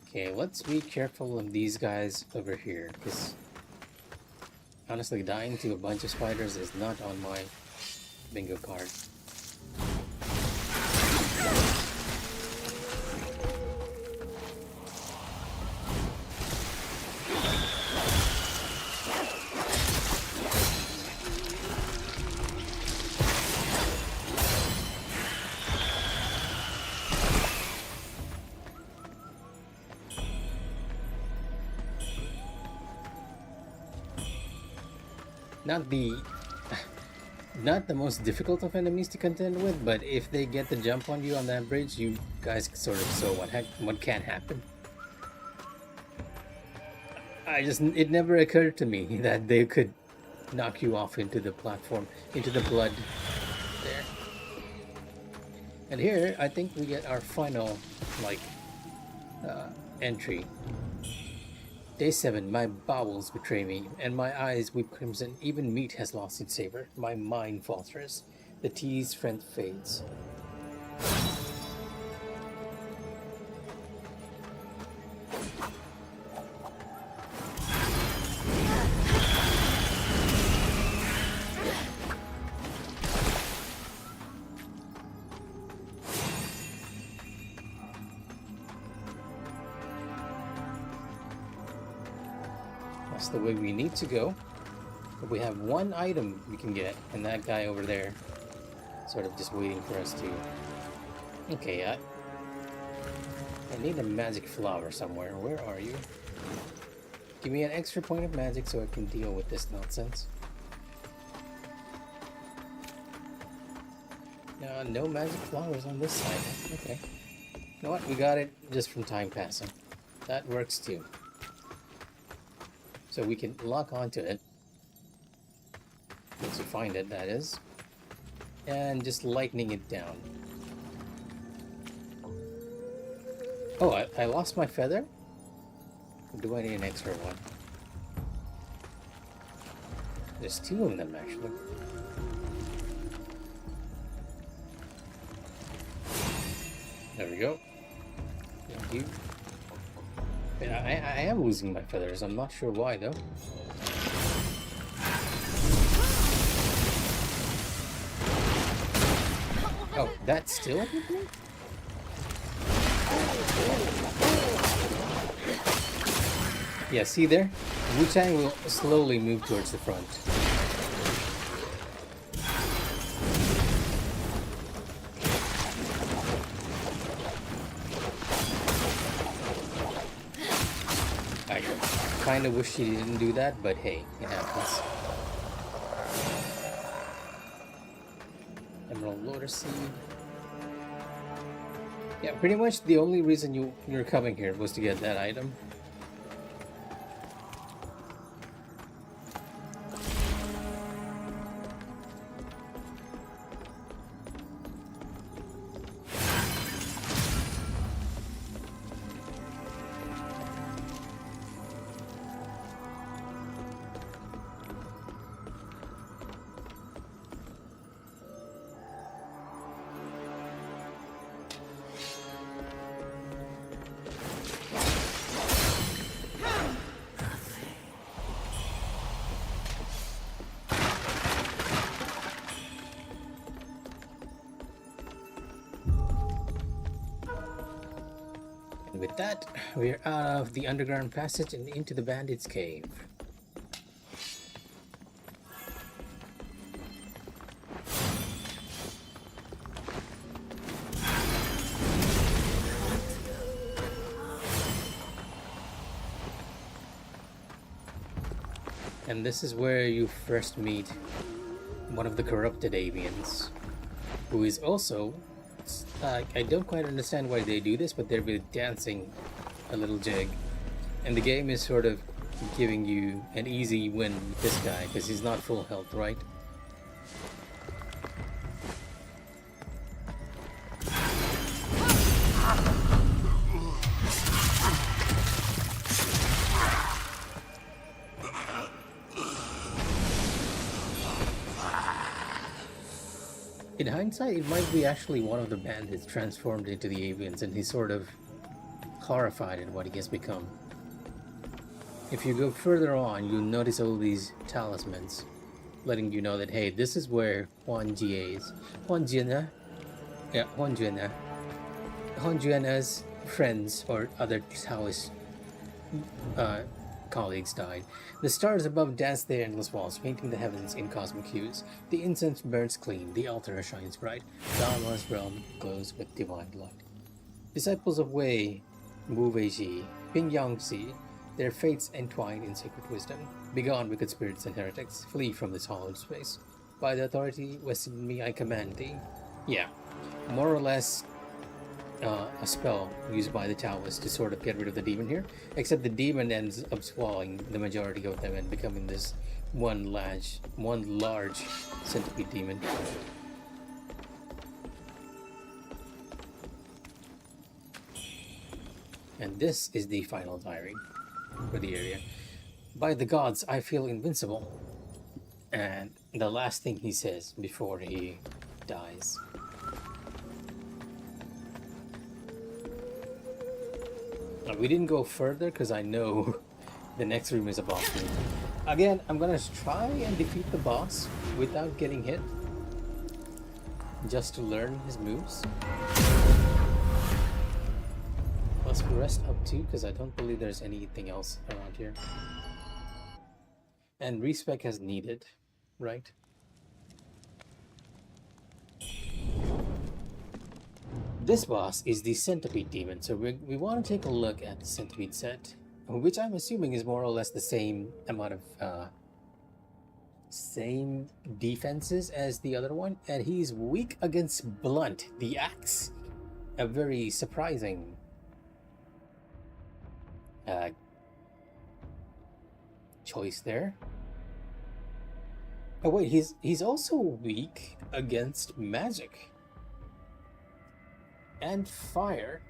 Okay, let's be careful of these guys over here, because honestly, dying to a bunch of spiders is not on my bingo card. Not the most difficult of enemies to contend with, but if they get the jump on you on that bridge, you guys sort of saw what can happen. It never occurred to me that they could knock you off into the platform, into the blood there. And here, I think we get our final, entry. Day 7, my bowels betray me, and my eyes weep crimson. Even meat has lost its savor. My mind falters. The tea's strength fades. That's the way we need to go. But we have one item we can get, and that guy over there sort of just waiting for us to... Okay, I need a magic flower somewhere. Where are you? Give me an extra point of magic so I can deal with this nonsense. No magic flowers on this side. Okay. You know what? We got it just from time passing. That works too. So we can lock onto it. Once we find it, that is. And just lightning it down. Oh, I lost my feather? Or do I need an extra one? There's 2 of them, actually. There we go. Thank you. I am losing my feathers. I'm not sure why, though. Oh, that's still with me? Yeah, see there? Wu-Tang will slowly move towards the front. I kind of wish she didn't do that, but hey, it happens. Emerald Lotus Seed. Yeah, pretty much the only reason you're coming here was to get that item. And with that, we're out of the underground passage and into the bandits' cave. And this is where you first meet one of the corrupted avians, who is also, I don't quite understand why they do this, but they're really dancing a little jig. And the game is sort of giving you an easy win with this guy, because he's not full health, right? In hindsight, it might be actually one of the bandits transformed into the avians, and he's sort of horrified at what he has become. If you go further on, you'll notice all these talismans, letting you know that, hey, this is where Huan Jie's friends or other Taoist colleagues died. The stars above dance their endless walls, painting the heavens in cosmic hues. The incense burns clean, the altar shines bright. Dharma's realm glows with divine light. Disciples of Wei, Wu Weiji, Ping Yangxi, their fates entwined in sacred wisdom. Begone, wicked spirits and heretics, flee from this hollowed space. By the authority vested in me, I command thee. Yeah, more or less a spell used by the Taoists to sort of get rid of the demon here, except the demon ends up swallowing the majority of them and becoming this one large centipede demon. And this is the final diary for the area. By the gods, I feel invincible. And the last thing he says before he dies. We didn't go further because I know the next room is a boss room. Again, I'm gonna try and defeat the boss without getting hit, just to learn his moves. Let's rest up too, because I don't believe there's anything else around here. And respec as needed, right? This boss is the centipede demon, so we want to take a look at the centipede set, which I'm assuming is more or less the same amount of same defenses as the other one, and he's weak against blunt, the axe. A very surprising choice there. Oh wait, he's also weak against magic. And fire,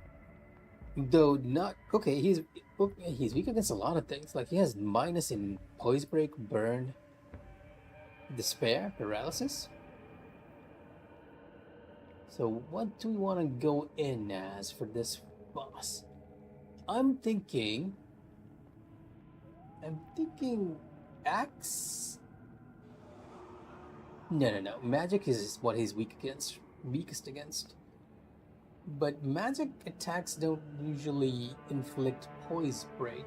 though not okay. He's weak against a lot of things. Like he has minus in poise break, burn, despair, paralysis. So what do we want to go in as for this boss? I'm thinking axe. No. Magic is what he's weakest against. But magic attacks don't usually inflict poise break.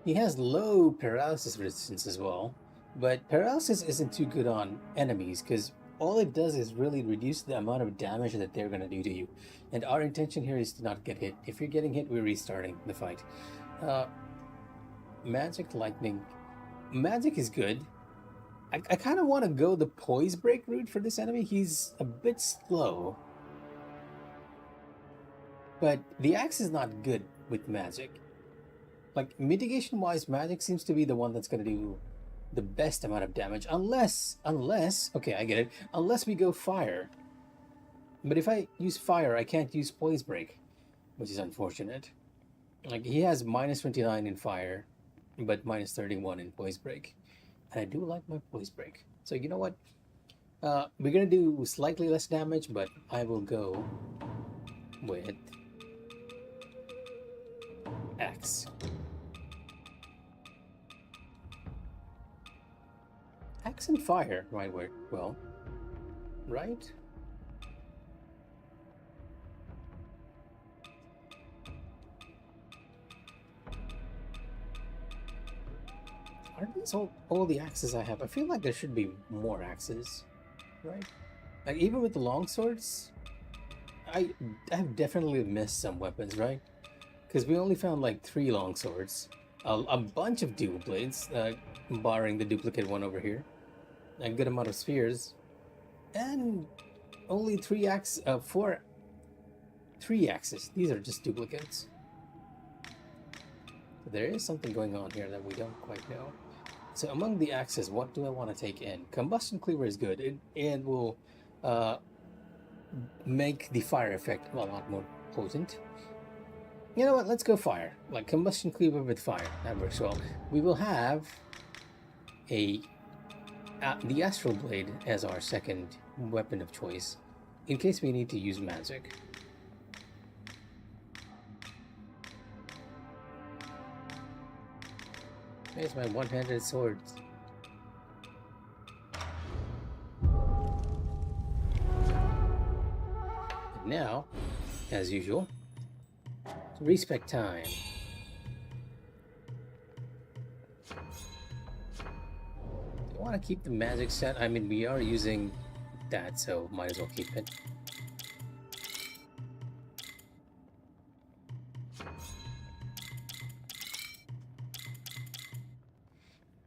He has low paralysis resistance as well, but paralysis isn't too good on enemies because all it does is really reduce the amount of damage that they're going to do to you. And our intention here is to not get hit. If you're getting hit, we're restarting the fight. Magic lightning. Magic is good. I kind of want to go the poise break route for this enemy. He's a bit slow. But the axe is not good with magic. Like, mitigation-wise, magic seems to be the one that's going to do the best amount of damage. Unless, okay, I get it. Unless we go fire. But if I use fire, I can't use poise break, which is unfortunate. Like, he has minus 29 in fire, but minus 31 in poise break. And I do like my poise break. So you know what? We're going to do slightly less damage, but I will go with axe. Axe and fire might work well, right? Are these all the axes I have? I feel like there should be more axes, right? Like, even with the long swords, I've definitely missed some weapons, right? Because we only found like 3 long swords, a bunch of dual blades, barring the duplicate one over here, a good amount of spears, and only 3 axes. These are just duplicates. There is something going on here that we don't quite know. So among the axes, what do I want to take in? Combustion Cleaver is good. It will make the fire effect a lot more potent. You know what? Let's go fire. Like, Combustion Cleaver with fire. That works well. We will have the Astral Blade as our second weapon of choice, in case we need to use magic. There's my one-handed sword. And now, as usual, respec time. Do you want to keep the magic set? I mean, we are using that, so might as well keep it.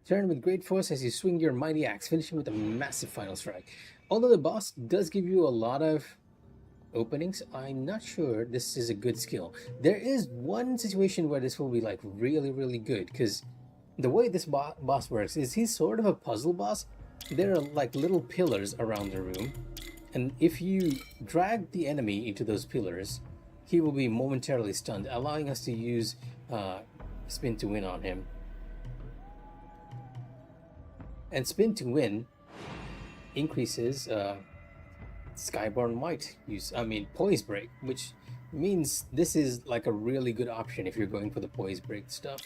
Turn with great force as you swing your mighty axe, finishing with a massive final strike. Although the boss does give you a lot of openings, I'm not sure this is a good skill. There is one situation where this will be like really, really good, because the way this boss works is he's sort of a puzzle boss. There are like little pillars around the room, and if you drag the enemy into those pillars, he will be momentarily stunned, allowing us to use spin to win on him. And spin to win increases Skyborn Might Poise Break, which means this is like a really good option if you're going for the Poise Break stuff.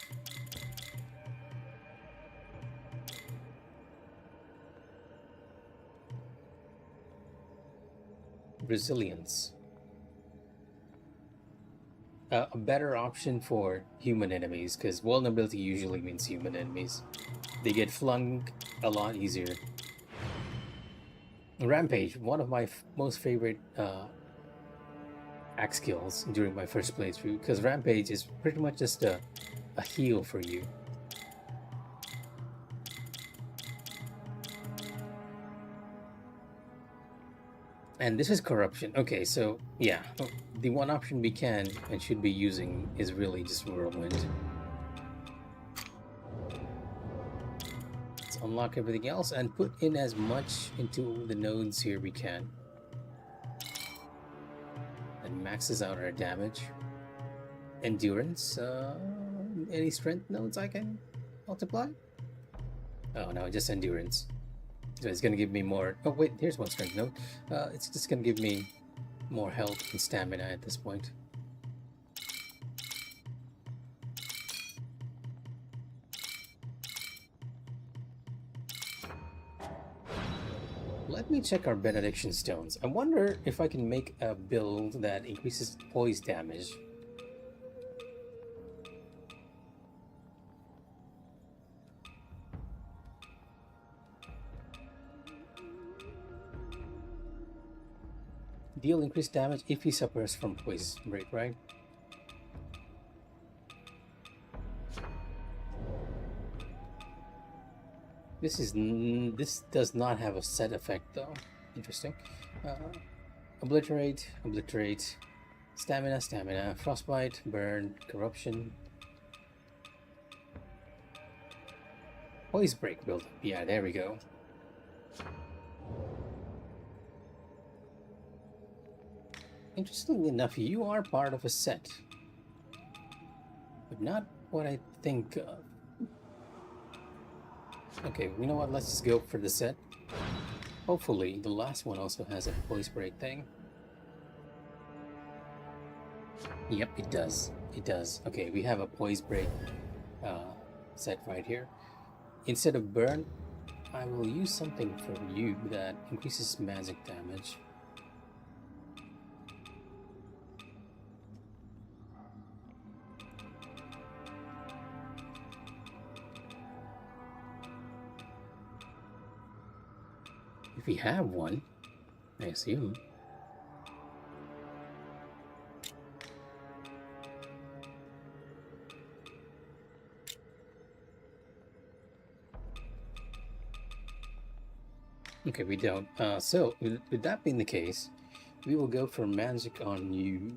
Resilience. A better option for human enemies, because vulnerability usually means human enemies. They get flung a lot easier. Rampage, one of my most favorite axe skills during my first playthrough, because Rampage is pretty much just a heal for you. And this is corruption. Okay, so yeah, the one option we can and should be using is really just Whirlwind. Let's unlock everything else and put in as much into the nodes here we can. And maxes out our damage. Endurance. Any strength nodes I can multiply? Oh no, just endurance. So it's gonna give me more. Oh wait, here's one strength node. It's just gonna give me more health and stamina at this point. Let me check our benediction stones. I wonder if I can make a build that increases poise damage. Deal increased damage if he suffers from poise break, right? This does not have a set effect though. Interesting. Obliterate, obliterate, stamina, frostbite, burn, corruption. Poise break build up. Yeah, there we go. Interestingly enough, you are part of a set, but not what I think of. Okay, you know what? Let's just go for the set. Hopefully, the last one also has a voice break thing. Yep, it does. It does. Okay, we have a poise break set right here. Instead of burn, I will use something for you that increases magic damage. If we have one, I assume. Okay, we don't. So, with that being the case, we will go for magic on you.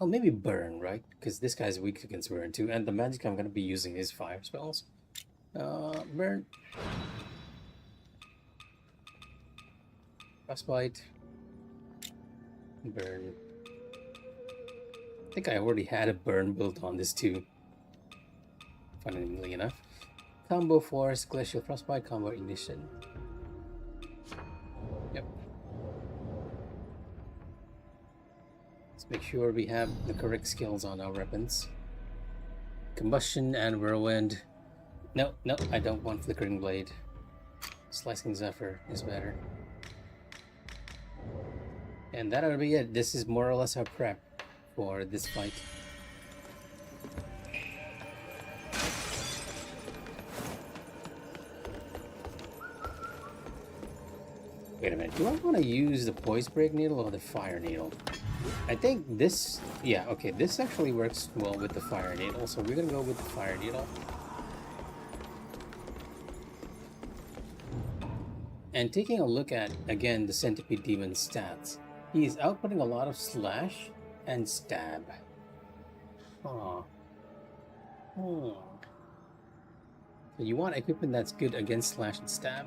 Oh, maybe burn, right? Because this guy's weak against burn too, and the magic I'm going to be using is fire spells. Burn. Frostbite. Burn. I think I already had a burn built on this too. Funnily enough. Combo Force, Glacial Frostbite, Combo Ignition. Yep. Let's make sure we have the correct skills on our weapons. Combustion and Whirlwind. No, I don't want Flickering Blade. Slicing Zephyr is better. And that'll be it. This is more or less our prep for this fight. Wait a minute, do I want to use the Poise Break Needle or the Fire Needle? I think this, yeah, okay, this actually works well with the Fire Needle, so we're gonna go with the Fire Needle. And taking a look at, again, the Centipede Demon's stats, he is outputting a lot of Slash and Stab. So you want equipment that's good against Slash and Stab?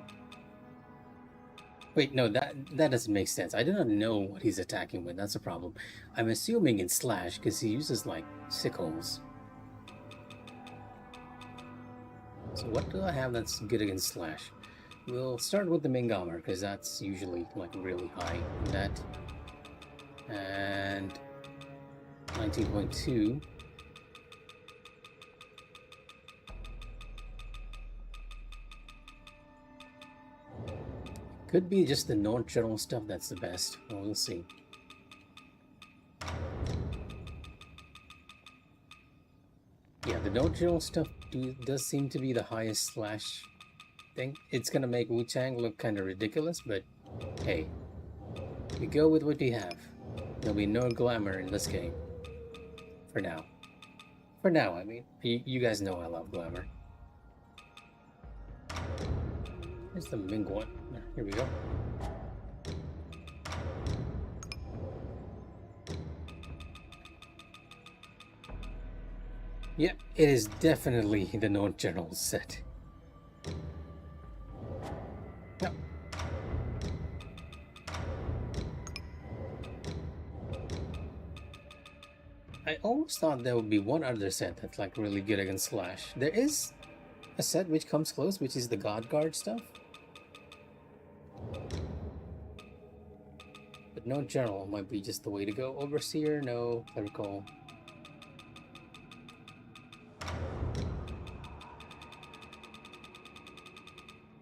Wait, no, that doesn't make sense. I do not know what he's attacking with. That's a problem. I'm assuming it's Slash because he uses like sickles. So what do I have that's good against Slash? We'll start with the Mingamer because that's usually like really high in that. And 19.2. Could be just the non-general stuff that's the best. Well, we'll see. Yeah, the non-general stuff does seem to be the highest Slash thing. It's gonna make Wu-Chang look kind of ridiculous, but hey, we go with what we have. There'll be no glamour in this game. For now. For now, I mean. You guys know I love glamour. Here's the Ming one. Here we go. Yep, it is definitely the non-general set. Yep. I always thought there would be one other set that's like really good against Slash. There is a set which comes close, which is the God Guard stuff. But no general might be just the way to go. Overseer, no. Clerical.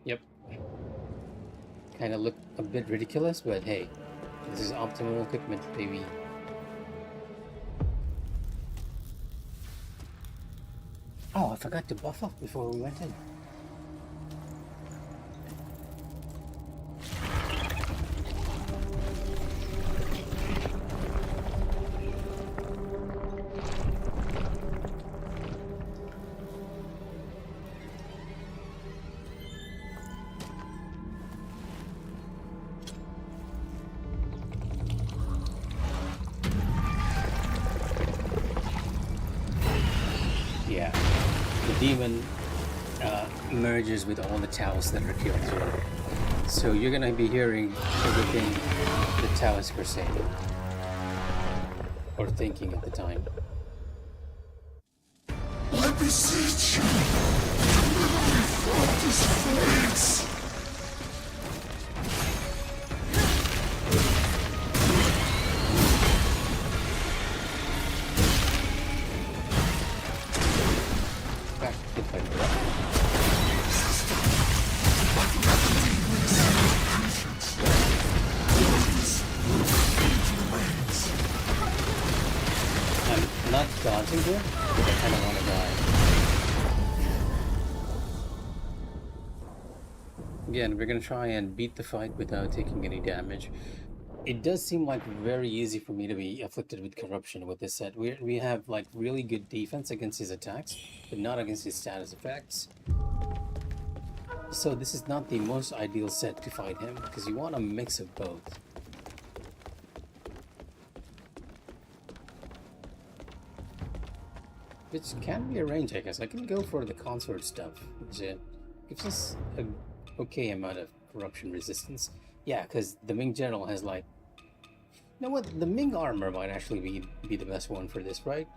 Yep. Kind of look a bit ridiculous, but hey, this is optimal equipment, baby. Oh, I forgot to buff up before we went in. merges with all the Taos that are killed here. So you're gonna be hearing everything the Taoists were saying or thinking at the time. I beseech you, deliver me from this fate. Back to the fight. I'm not dodging here, but I kind of want to die. Again, we're gonna try and beat the fight without taking any damage. It does seem like very easy for me to be afflicted with corruption with this set. We have like really good defense against his attacks, but not against his status effects. So this is not the most ideal set to fight him, because you want a mix of both. Which can be arranged, I guess. I can go for the consort stuff, which gives us an okay amount of corruption resistance. Yeah, because the Ming General has like... You know what? The Ming armor might actually be the best one for this, right?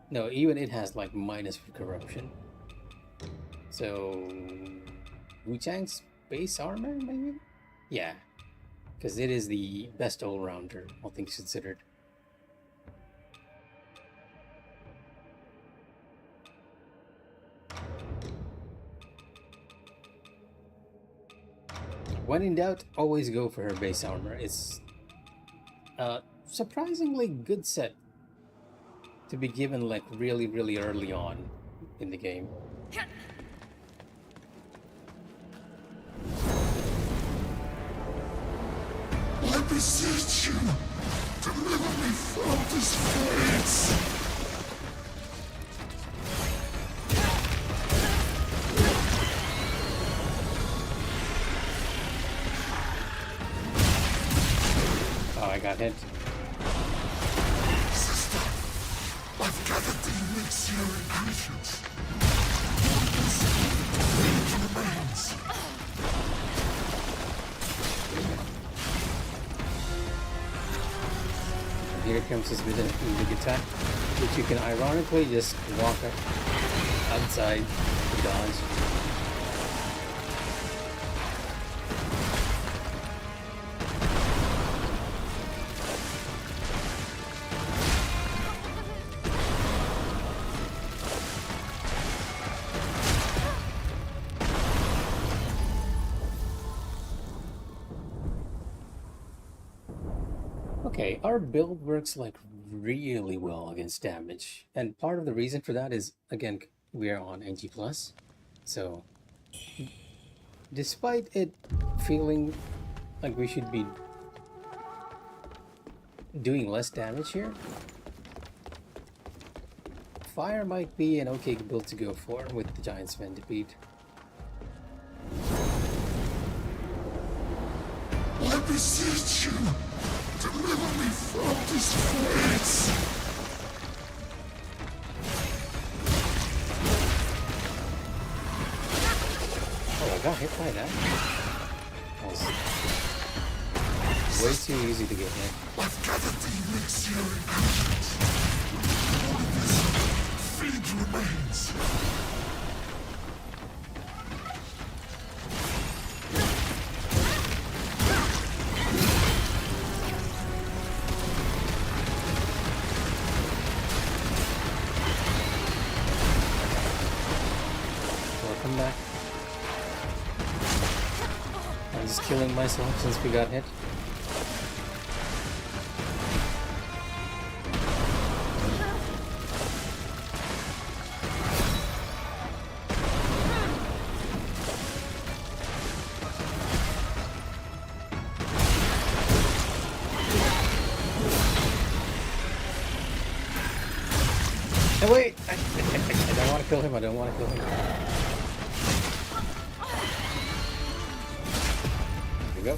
No, even it has like minus for corruption. So... Wu Chang's base armor, maybe? Yeah, because it is the best all-rounder, all things considered. When in doubt, always go for her base armor. It's a surprisingly good set to be given like really early on in the game. I beseech you, deliver me from this fate. Oh, I got hit. Sister, I've gathered the elixir ingredients. It remains. Here comes his big attack, which you can ironically just walk outside to dodge. Okay, our build works like really well against damage, and part of the reason for that is, again, we are on NG+, so despite it feeling like we should be doing less damage here, fire might be an okay build to go for with the Giant Centipede. I beseech you, deliver me from this fate. Oh, I got hit by that. That was way too easy to get hit. I've gathered the elixir ingredients. Only this feed remains. Welcome back. I'm just killing myself since we got hit. No, wait! I don't want to kill him, I don't want to kill him. There we go.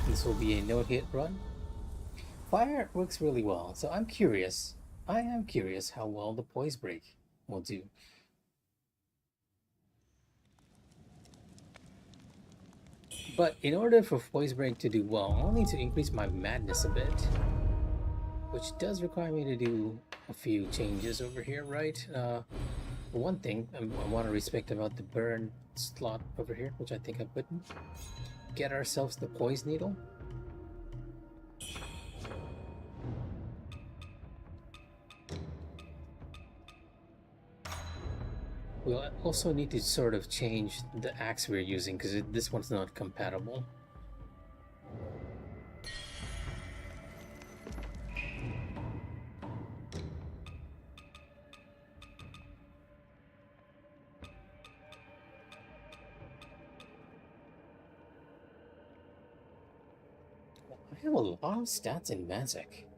This will be a no-hit run. Fire works really well, so I'm curious. I am curious how well the poise break will do. But in order for voice break to do well, I'll need to increase my madness a bit, which does require me to do a few changes over here, right? One thing I want to respect about the burn slot over here, which I think I put in, get ourselves the poise needle. We'll also need to sort of change the axe we're using because this one's not compatible. I have a lot of stats in magic.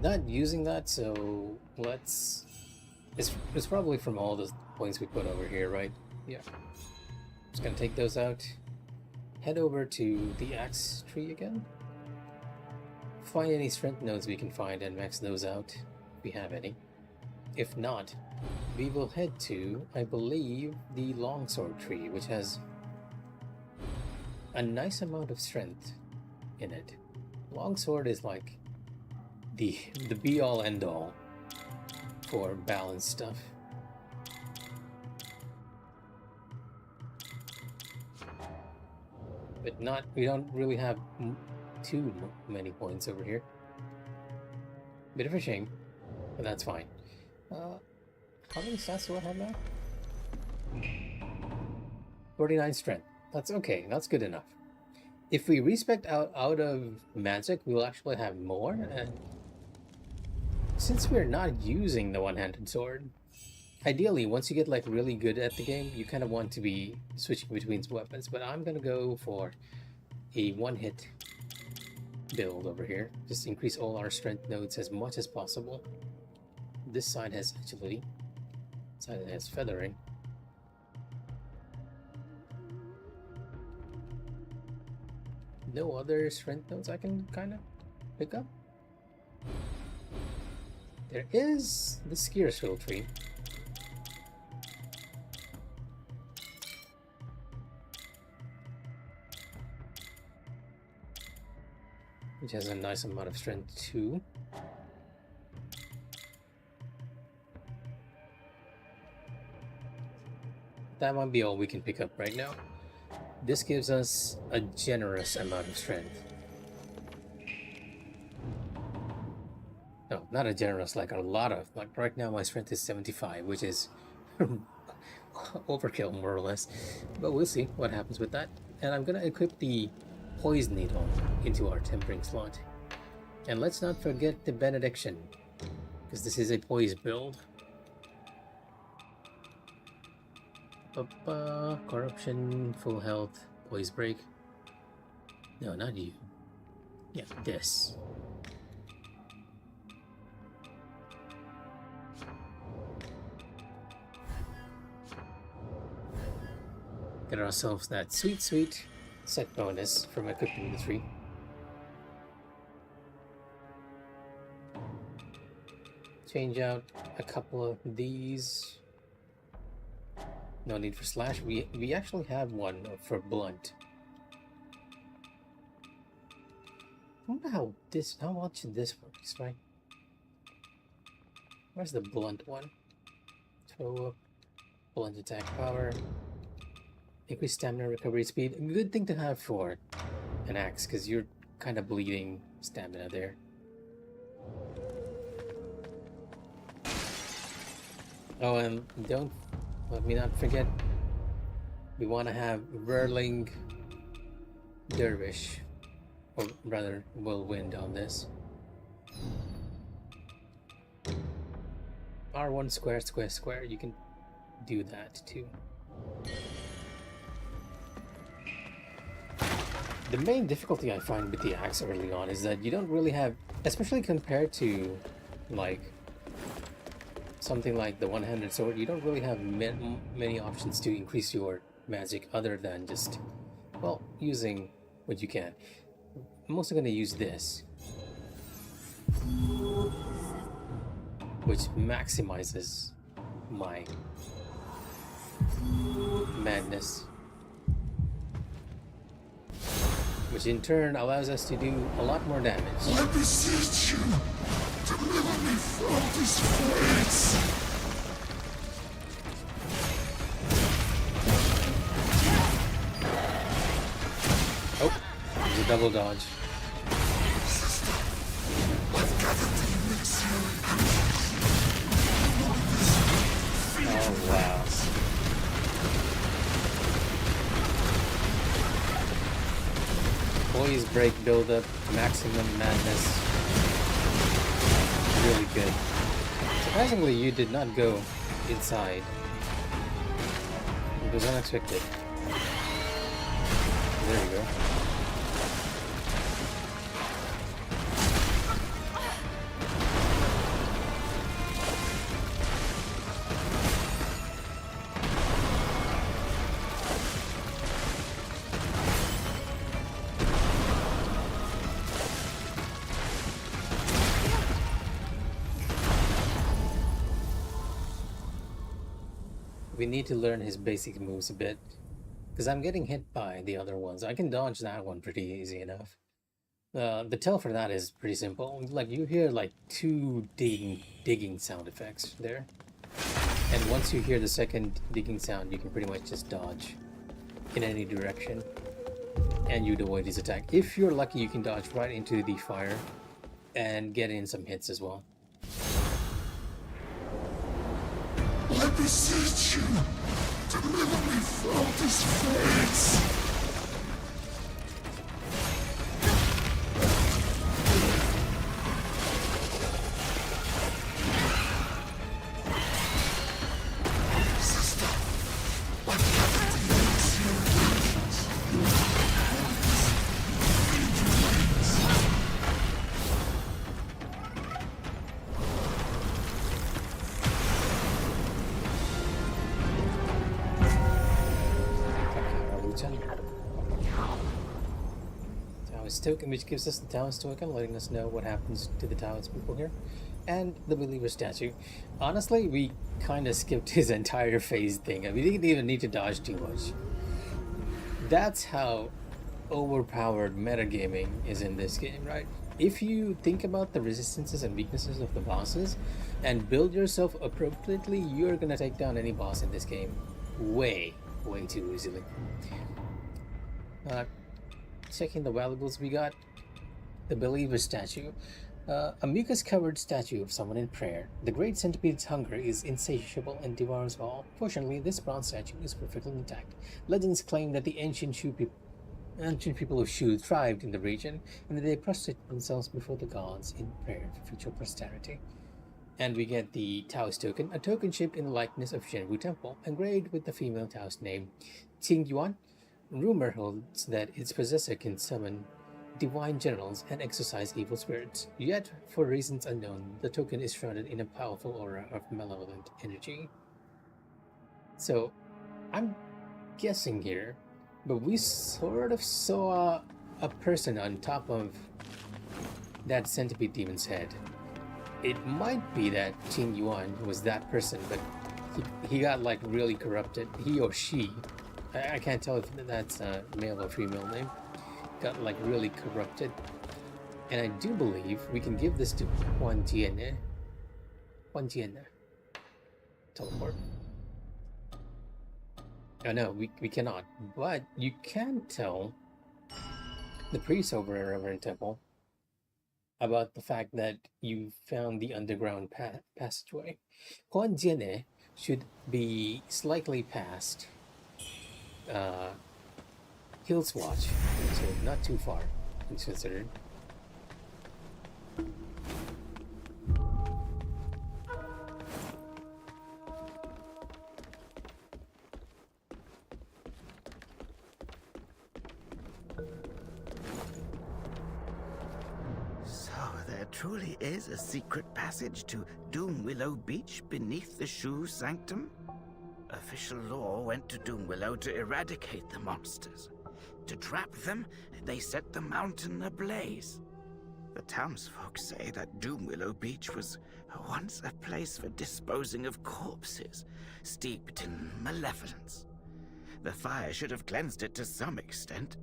Not using that, so let's... It's probably from all the points we put over here, right? Yeah. Just gonna take those out. Head over to the axe tree again. Find any strength nodes we can find and max those out, if we have any. If not, we will head to, I believe, the longsword tree, which has a nice amount of strength in it. Longsword is like the be-all end-all for balanced stuff. But not, we don't really have too many points over here. Bit of a shame, but that's fine. How many stats do I have now? 49 strength. That's okay, that's good enough. If we respect out of magic, we'll actually have more, and since we're not using the one-handed sword, ideally, once you get like really good at the game, you kind of want to be switching between weapons, but I'm gonna go for a one-hit build over here. Just increase all our strength nodes as much as possible. This side has agility, this side has feathering. No other strength nodes I can kind of pick up. There is the skier skill tree. Which has a nice amount of strength too. That might be all we can pick up right now. This gives us a generous amount of strength. No, not a generous, like a lot of. Like right now my strength is 75, which is overkill more or less. But we'll see what happens with that. And I'm gonna equip the poise needle into our tempering slot. And let's not forget the benediction, because this is a poise build. Corruption, full health, poise break. No, not you. Yeah, this. Get ourselves that sweet set bonus from equipping the tree. Change out a couple of these. No need for slash. We actually have one for blunt. I wonder how much this works, right? Where's the blunt one? Throw up, blunt attack power, increase stamina recovery speed. A good thing to have for an axe, because you're kind of bleeding stamina there. Oh, and don't let me not forget, we want to have Whirling Dervish, or rather Whirlwind on this. R1 square square square, you can do that too. The main difficulty I find with the axe early on is that you don't really have, especially compared to like something like the one-handed sword, you don't really have many options to increase your magic other than just, well, using what you can. I'm also going to use this, which maximizes my madness. Which in turn allows us to do a lot more damage. I beseech you, deliver me from this fate. Oh, there's a double dodge. Oh wow. Poise break buildup, maximum madness. Really good. Surprisingly, you did not go inside. It was unexpected. There you go. We need to learn his basic moves a bit, because I'm getting hit by the other ones. I can dodge that one pretty easy enough. The tell for that is pretty simple. Like, you hear like two digging sound effects there. And once you hear the second digging sound, you can pretty much just dodge in any direction. And you'd avoid his attack. If you're lucky, you can dodge right into the fire and get in some hits as well. I beseech you, deliver me from this fate. Taoist token, which gives us the Taoist token, letting us know what happens to the Taoist people here, and the believer statue. Honestly, we kind of skipped his entire phase thing. We didn't even need to dodge too much. That's how overpowered metagaming is in this game, right? If you think about the resistances and weaknesses of the bosses and build yourself appropriately, you're gonna take down any boss in this game way too easily. Checking the valuables we got. The believer statue. A mucus covered statue of someone in prayer. The great centipede's hunger is insatiable and devours all. Fortunately, this bronze statue is perfectly intact. Legends claim that the ancient people of Shu thrived in the region, and that they prostrated themselves before the gods in prayer for future posterity. And we get the Taoist token, a token shaped in the likeness of Shenwu Temple, engraved with the female Taoist name Qingyuan. Rumor holds that its possessor can summon divine generals and exorcise evil spirits. Yet, for reasons unknown, the token is shrouded in a powerful aura of malevolent energy. So, I'm guessing here, but we sort of saw a person on top of that centipede demon's head. It might be that Qing Yuan was that person, but he got like really corrupted. He or she, I can't tell if that's a male or female name, got like really corrupted. And I do believe we can give this to Huan Jian. Teleport. Oh no, we cannot. But you can tell the priest over at Reverend Temple about the fact that you found the underground passageway. Huan Jian should be slightly past Hill's Watch, so not too far, it's considered. So there truly is a secret passage to Doom Willow Beach beneath the Shu Sanctum? Official law went to Doom Willow to eradicate the monsters. To trap them, they set the mountain ablaze. The townsfolk say that Doomwillow Beach was once a place for disposing of corpses, steeped in malevolence. The fire should have cleansed it to some extent,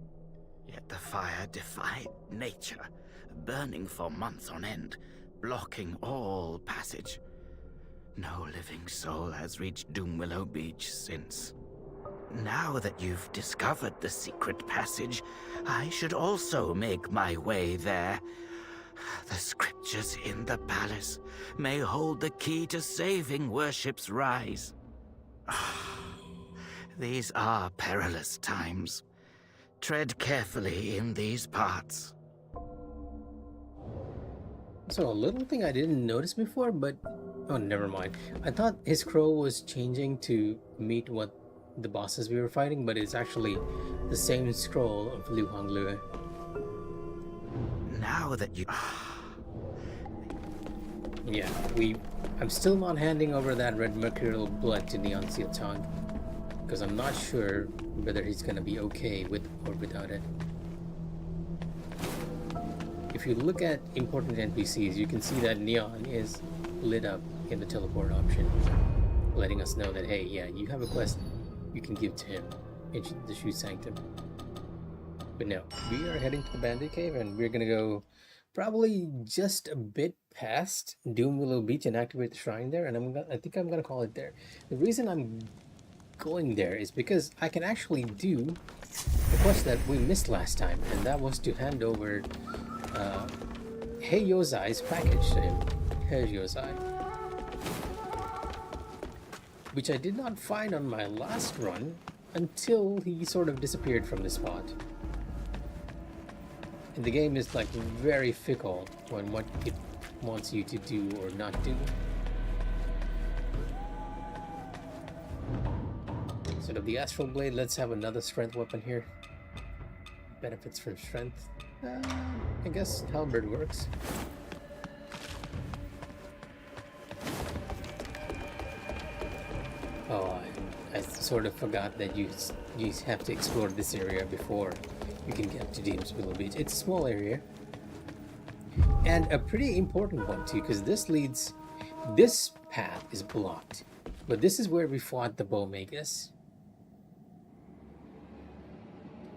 yet the fire defied nature, burning for months on end, blocking all passage. No living soul has reached Doomwillow Beach since. Now that you've discovered the secret passage, I should also make my way there. The scriptures in the palace may hold the key to saving worship's rise. These are perilous times. Tread carefully in these parts. So a little thing I didn't notice before, but oh, never mind. I thought his scroll was changing to meet what the bosses we were fighting, but it's actually the same scroll of Liu Honglue. Now that you... Yeah, I'm still not handing over that red mercurial blood to Neon Seal Chang, because I'm not sure whether he's gonna be okay with or without it. If you look at important NPCs, you can see that Neon is lit up in the teleport option, letting us know that, hey, yeah, you have a quest you can give to him in the Shu Sanctum. But no, we are heading to the Bandit Cave, and we're gonna go probably just a bit past Doomwillow Beach and activate the shrine there, and I think I'm gonna call it there. The reason I'm going there is because I can actually do the quest that we missed last time, and that was to hand over Hei Yozai's package to him. Hei Yozai, which I did not find on my last run until he sort of disappeared from the spot. And the game is like very fickle on what it wants you to do or not do. Instead of the Astral Blade, let's have another strength weapon here. Benefits from strength. I guess Halberd works. Oh, I sort of forgot that you have to explore this area before you can get to Doomwillow Beach. It's a small area, and a pretty important one too, because this path is blocked, but this is where we fought the Bowmagus.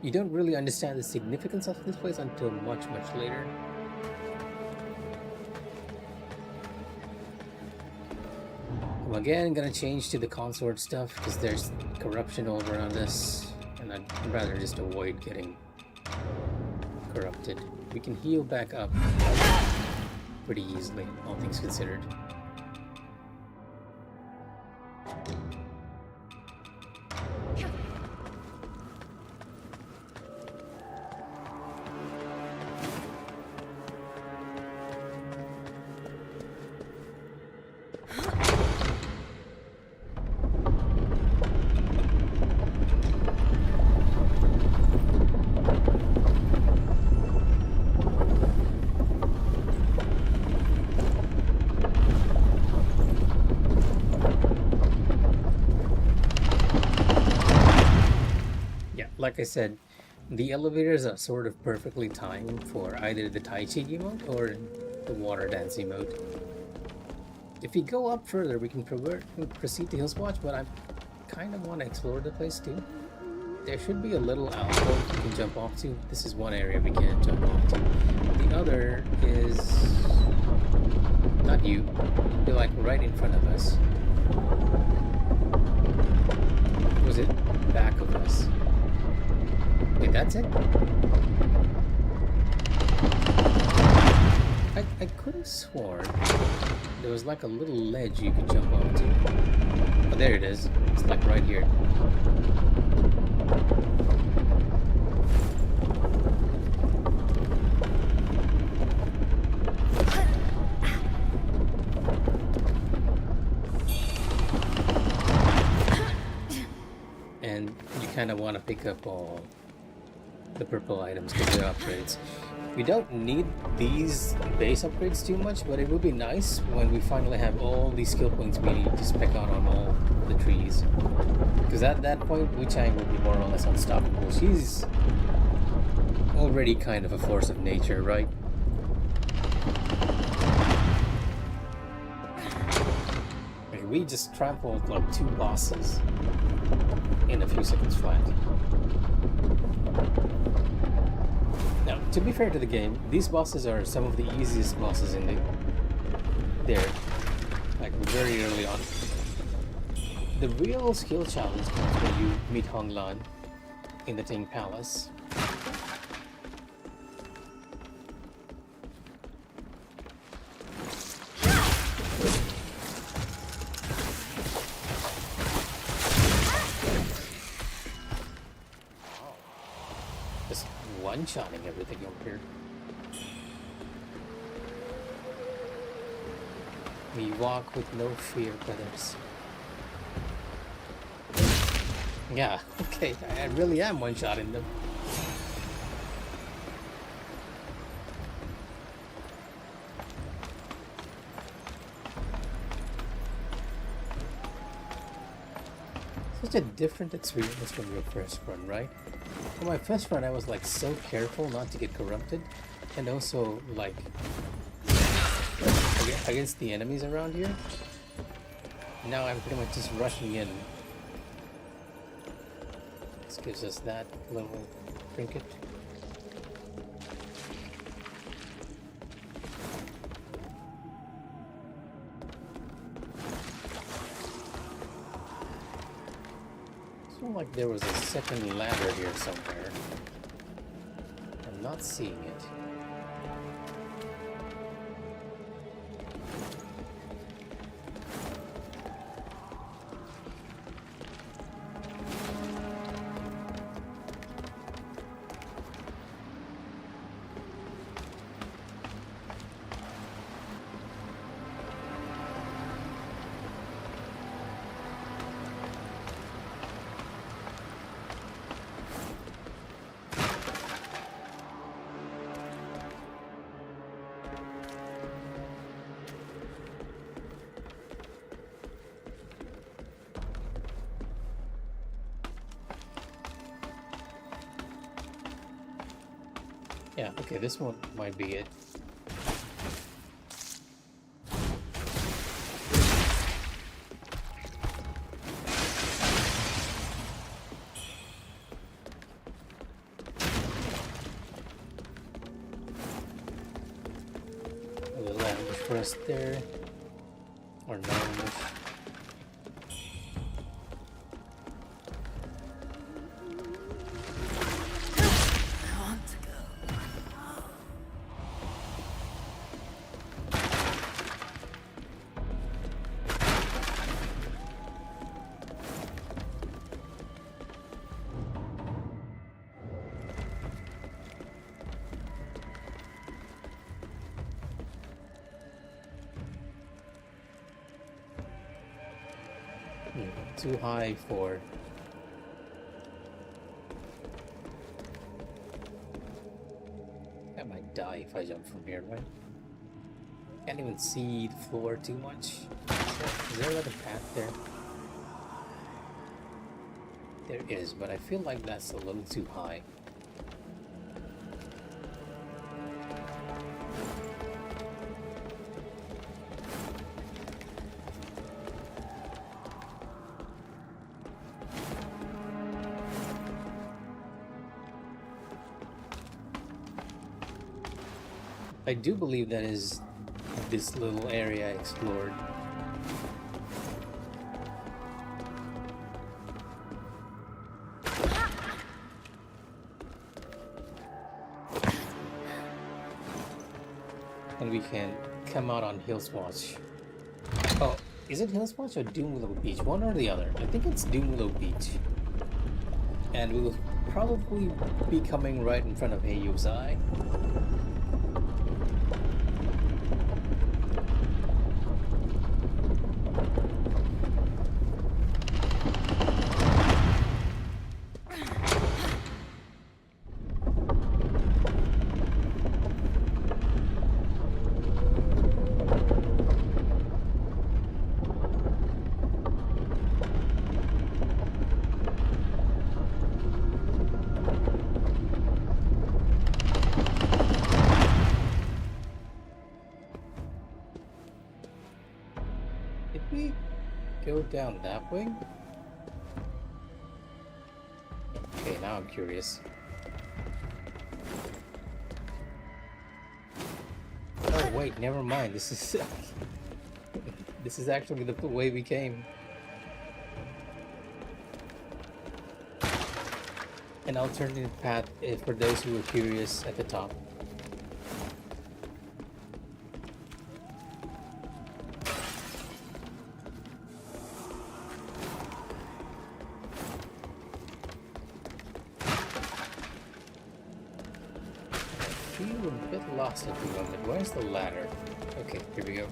You don't really understand the significance of this place until much later. I'm again gonna change to the consort stuff because there's corruption all around us, and I'd rather just avoid getting corrupted. We can heal back up pretty easily, all things considered. Like I said, the elevators are sort of perfectly timed for either the Tai Chi emote or the water dance emote. If we go up further, we can proceed to Hillswatch, but I kind of want to explore the place too. There should be a little alcove you can jump off to. This is one area we can't jump off to. The other is not you. You're like right in front of us. Was it back of us? Wait, that's it? I could have sworn there was like a little ledge you could jump onto. Oh, there it is. It's like right here. And you kind of want to pick up all the purple items because they're upgrades. We don't need these base upgrades too much, but it would be nice when we finally have all these skill points we need to spec out on all the trees. Because at that point, Wu Chang will be more or less unstoppable. She's already kind of a force of nature, right? Like, we just trampled like 2 bosses in a few seconds flat. Now, to be fair to the game, these bosses are some of the easiest bosses in there, like very early on. The real skill challenge comes when you meet Hong Lan in the Ting Palace. Just one-shotting everything over here. We walk with no fear, brothers. Yeah, okay, I really am one-shotting them. Such a different experience from your first run, right? For my first run, I was like so careful not to get corrupted, and also like against the enemies around here. Now I'm pretty much just rushing in. This gives us that little trinket. It's not like there was a second ladder here somewhere. I'm not seeing it. Yeah, okay, this one might be it. A little ambush first there. Or no ambush. Too high for... I might die if I jump from here, right? Can't even see the floor too much. Is there another path there? There is, but I feel like that's a little too high. I do believe that is this little area I explored. And we can come out on Hillswatch. Oh, is it Hillswatch or Doomwillow Beach? One or the other. I think it's Doomwillow Beach. And we will probably be coming right in front of Heiyu's Eye. go down that way? Okay, now I'm curious. Oh wait, never mind. This is this is actually the way we came. An alternative path for those who are curious at the top. Feel a bit lost at the moment. Where's the ladder? Okay, here we go.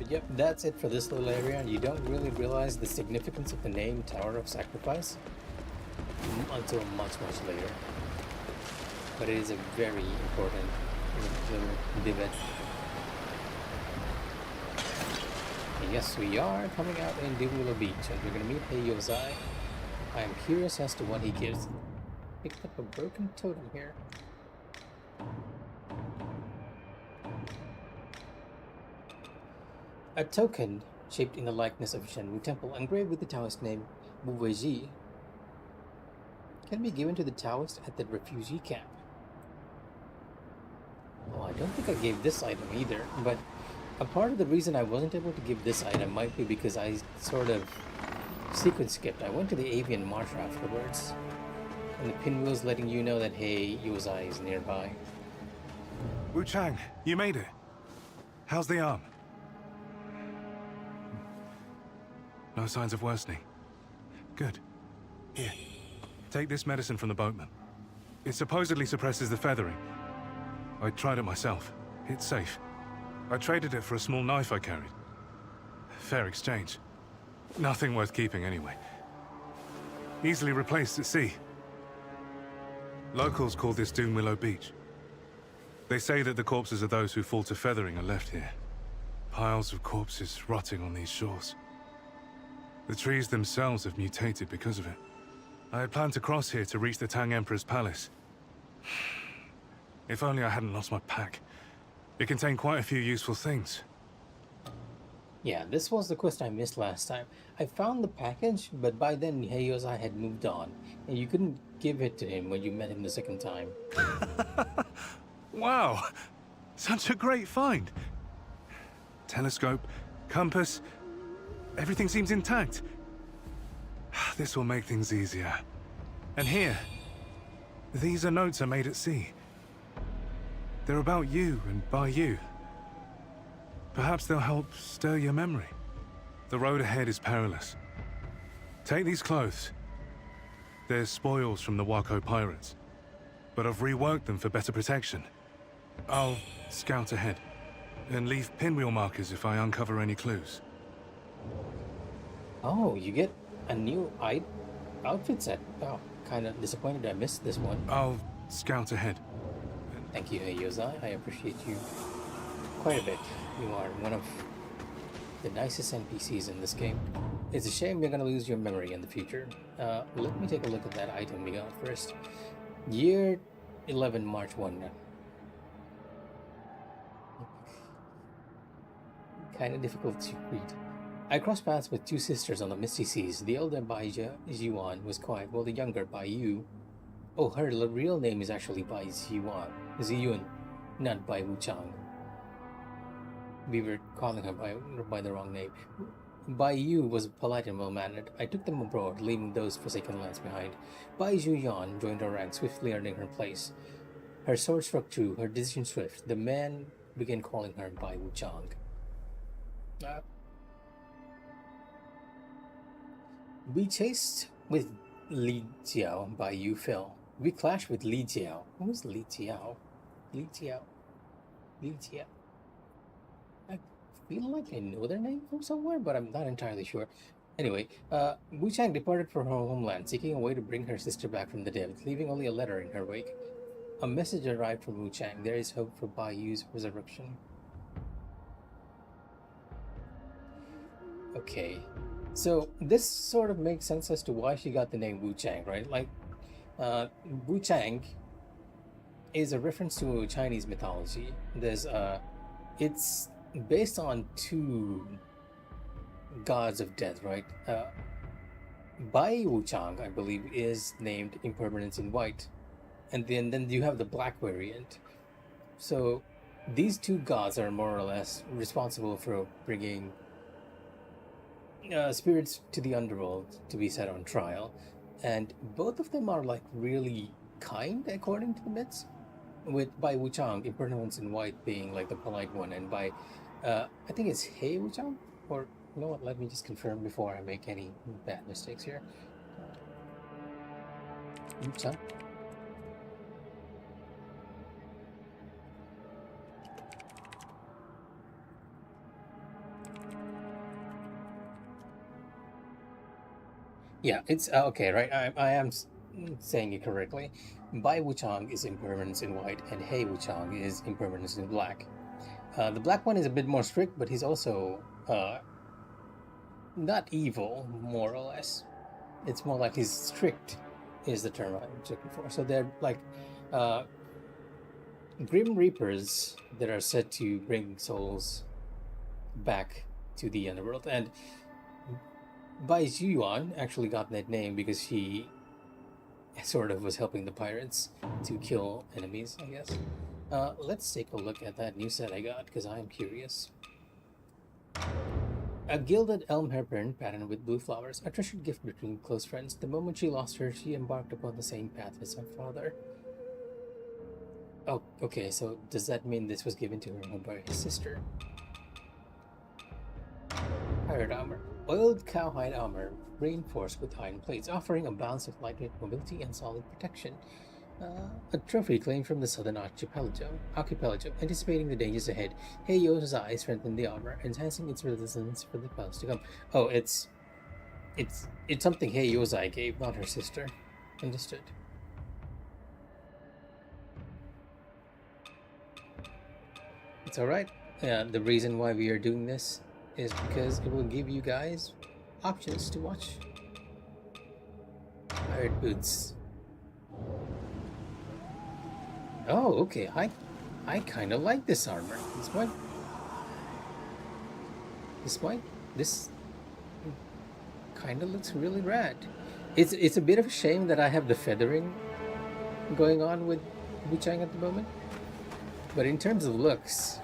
Yep, that's it for this little area, and you don't really realize the significance of the name Tower of Sacrifice until much later. But it is a very important little divot. And yes, we are coming out in Willow Beach, and we're going to meet Heiyozai. I am curious as to what he gives. Picked up a broken totem here. A token shaped in the likeness of Shenwu Temple, engraved with the Taoist name Wuweji, can be given to the Taoist at the refugee camp. Oh, I don't think I gave this item either, but a part of the reason I wasn't able to give this item might be because I sort of sequence skipped. I went to the Avian Marsh afterwards, and the pinwheel's letting you know that, hey, Yozai is nearby. Wu Chang, you made it. How's the arm? No signs of worsening. Good. Here, take this medicine from the boatman. It supposedly suppresses the feathering. I tried it myself. It's safe. I traded it for a small knife I carried. Fair exchange. Nothing worth keeping anyway. Easily replaced at sea. Locals call this Willow Beach. They say that the corpses of those who fall to feathering are left here. Piles of corpses rotting on these shores. The trees themselves have mutated because of it. I had planned to cross here to reach the Tang Emperor's palace. If only I hadn't lost my pack. It contained quite a few useful things. Yeah, this was the quest I missed last time. I found the package, but by then Heiyozai had moved on, and you couldn't give it to him when you met him the second time. Wow! Such a great find! Telescope, compass, everything seems intact. This will make things easier. And here, these are notes I made at sea. They're about you and by you. Perhaps they'll help stir your memory. The road ahead is perilous. Take these clothes. They're spoils from the Wako pirates, but I've reworked them for better protection. I'll scout ahead and leave pinwheel markers if I uncover any clues. Oh, you get a new outfit set. Oh, kind of disappointed I missed this one. I'll scout ahead. Thank you, Heiyozai. I appreciate you quite a bit. You are one of the nicest NPCs in this game. It's a shame you're gonna lose your memory in the future. Let me take a look at that item we got first. Year 11, March 1. Kind of difficult to read. I crossed paths with two sisters on the Misty Seas. The elder Bai Ziyuan was quiet, while the younger Bai Yu... Oh, her real name is actually Bai Ziyuan. not Bai Wuchang. We were calling her by the wrong name. Bai Yu was polite and well-mannered. I took them abroad, leaving those forsaken lands behind. Bai Zhu Yan joined our ranks, swiftly earning her place. Her sword struck true, her decision swift. The man began calling her Bai Wuchang. We chased with Li Jiao, Bai Yu fell. We clashed with Li Jiao. Who's Li Jiao? Li Jiao. Li Jiao. I feel like I know their name from somewhere, but I'm not entirely sure. Anyway, Wu Chang departed for her homeland, seeking a way to bring her sister back from the dead, leaving only a letter in her wake. A message arrived from Wu Chang. There is hope for Bai Yu's resurrection. Okay. So this sort of makes sense as to why she got the name Wu Chang, right? Like, Wu Chang is a reference to Chinese mythology. There's it's based on two gods of death, right? Bai Wu Chang, I believe, is named Impermanence in White, and then you have the black variant. So these two gods are more or less responsible for bringing spirits to the underworld to be set on trial, and both of them are like really kind according to the myths, with Bai Wu Chang, Impermanence in White, being like the polite one, and by I think it's Hei Wu Chang, or you know what, let me just confirm before I make any bad mistakes here. Wu Chang. Yeah, it's okay, right? I am saying it correctly. Bai Wuchang is Impermanence in White, and Hei Wuchang is Impermanence in Black. The black one is a bit more strict, but he's also not evil, more or less. It's more like he's strict, is the term I'm looking for. So they're like Grim Reapers that are set to bring souls back to the underworld, and Bai Zhuyuan actually got that name because she sort of was helping the pirates to kill enemies, I guess. Let's take a look at that new set I got, because I'm curious. A gilded elm hairpin patterned with blue flowers, a treasured gift between close friends. The moment she lost her, she embarked upon the same path as her father. Oh, okay, so does that mean this was given to her by his sister? Pirate armor. Oiled cowhide armor, reinforced with iron plates, offering a balance of lightweight mobility and solid protection. A trophy claimed from the southern archipelago, anticipating the dangers ahead. Heiyo's eyes strengthened the armor, enhancing its resistance for the battles to come. Oh, it's something Heiyo's eye gave, not her sister. Understood. It's alright. The reason why we are doing this is because it will give you guys options to watch. Pirate boots. Oh, okay. I kind of like this armor. This kind of looks really rad. It's a bit of a shame that I have the feathering going on with Wu Chang at the moment, but in terms of looks,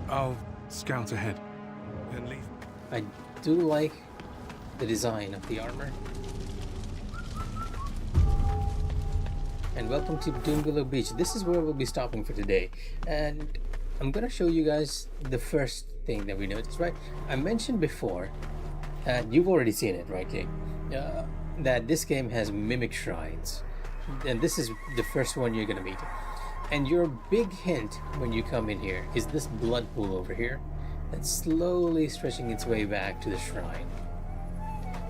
I'll scout ahead and leave. I do like the design of the armor. And welcome to Doombillow Beach. This is where we'll be stopping for today, and I'm gonna show you guys the first thing that we noticed. Right, I mentioned before, and you've already seen it, right, King? That this game has mimic shrines, and this is the first one you're gonna meet. And your big hint when you come in here is this blood pool over here that's slowly stretching its way back to the shrine.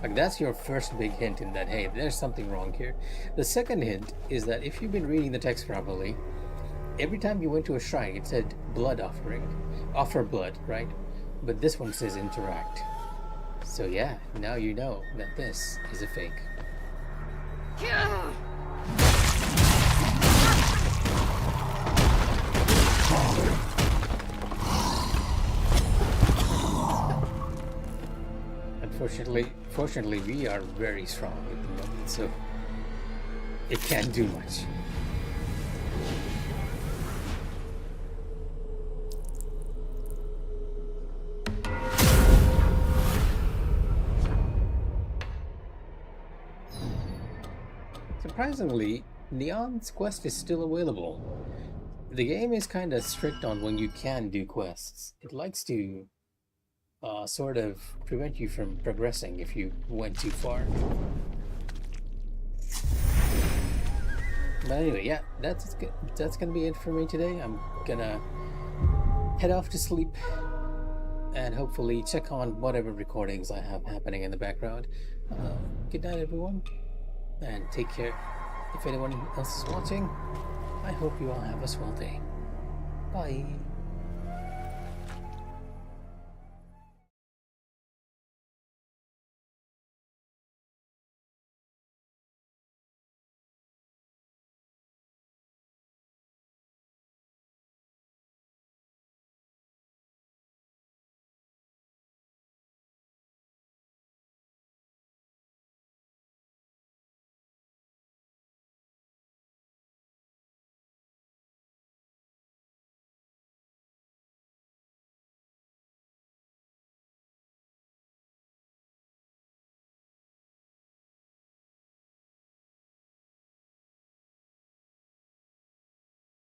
Like, that's your first big hint in that, hey, there's something wrong here. The second hint is that if you've been reading the text properly, every time you went to a shrine, it said blood offering. Offer blood, right? But this one says interact. So yeah, now you know that this is a fake. Fortunately, we are very strong at the moment, so it can't do much. surprisingly, Neon's quest is still available. The game is kind of strict on when you can do quests. It likes to sort of prevent you from progressing if you went too far. But anyway, yeah, that's gonna be it for me today. I'm gonna head off to sleep and hopefully check on whatever recordings I have happening in the background. Good night, everyone, and take care. If anyone else is watching, I hope you all have a swell day. Bye.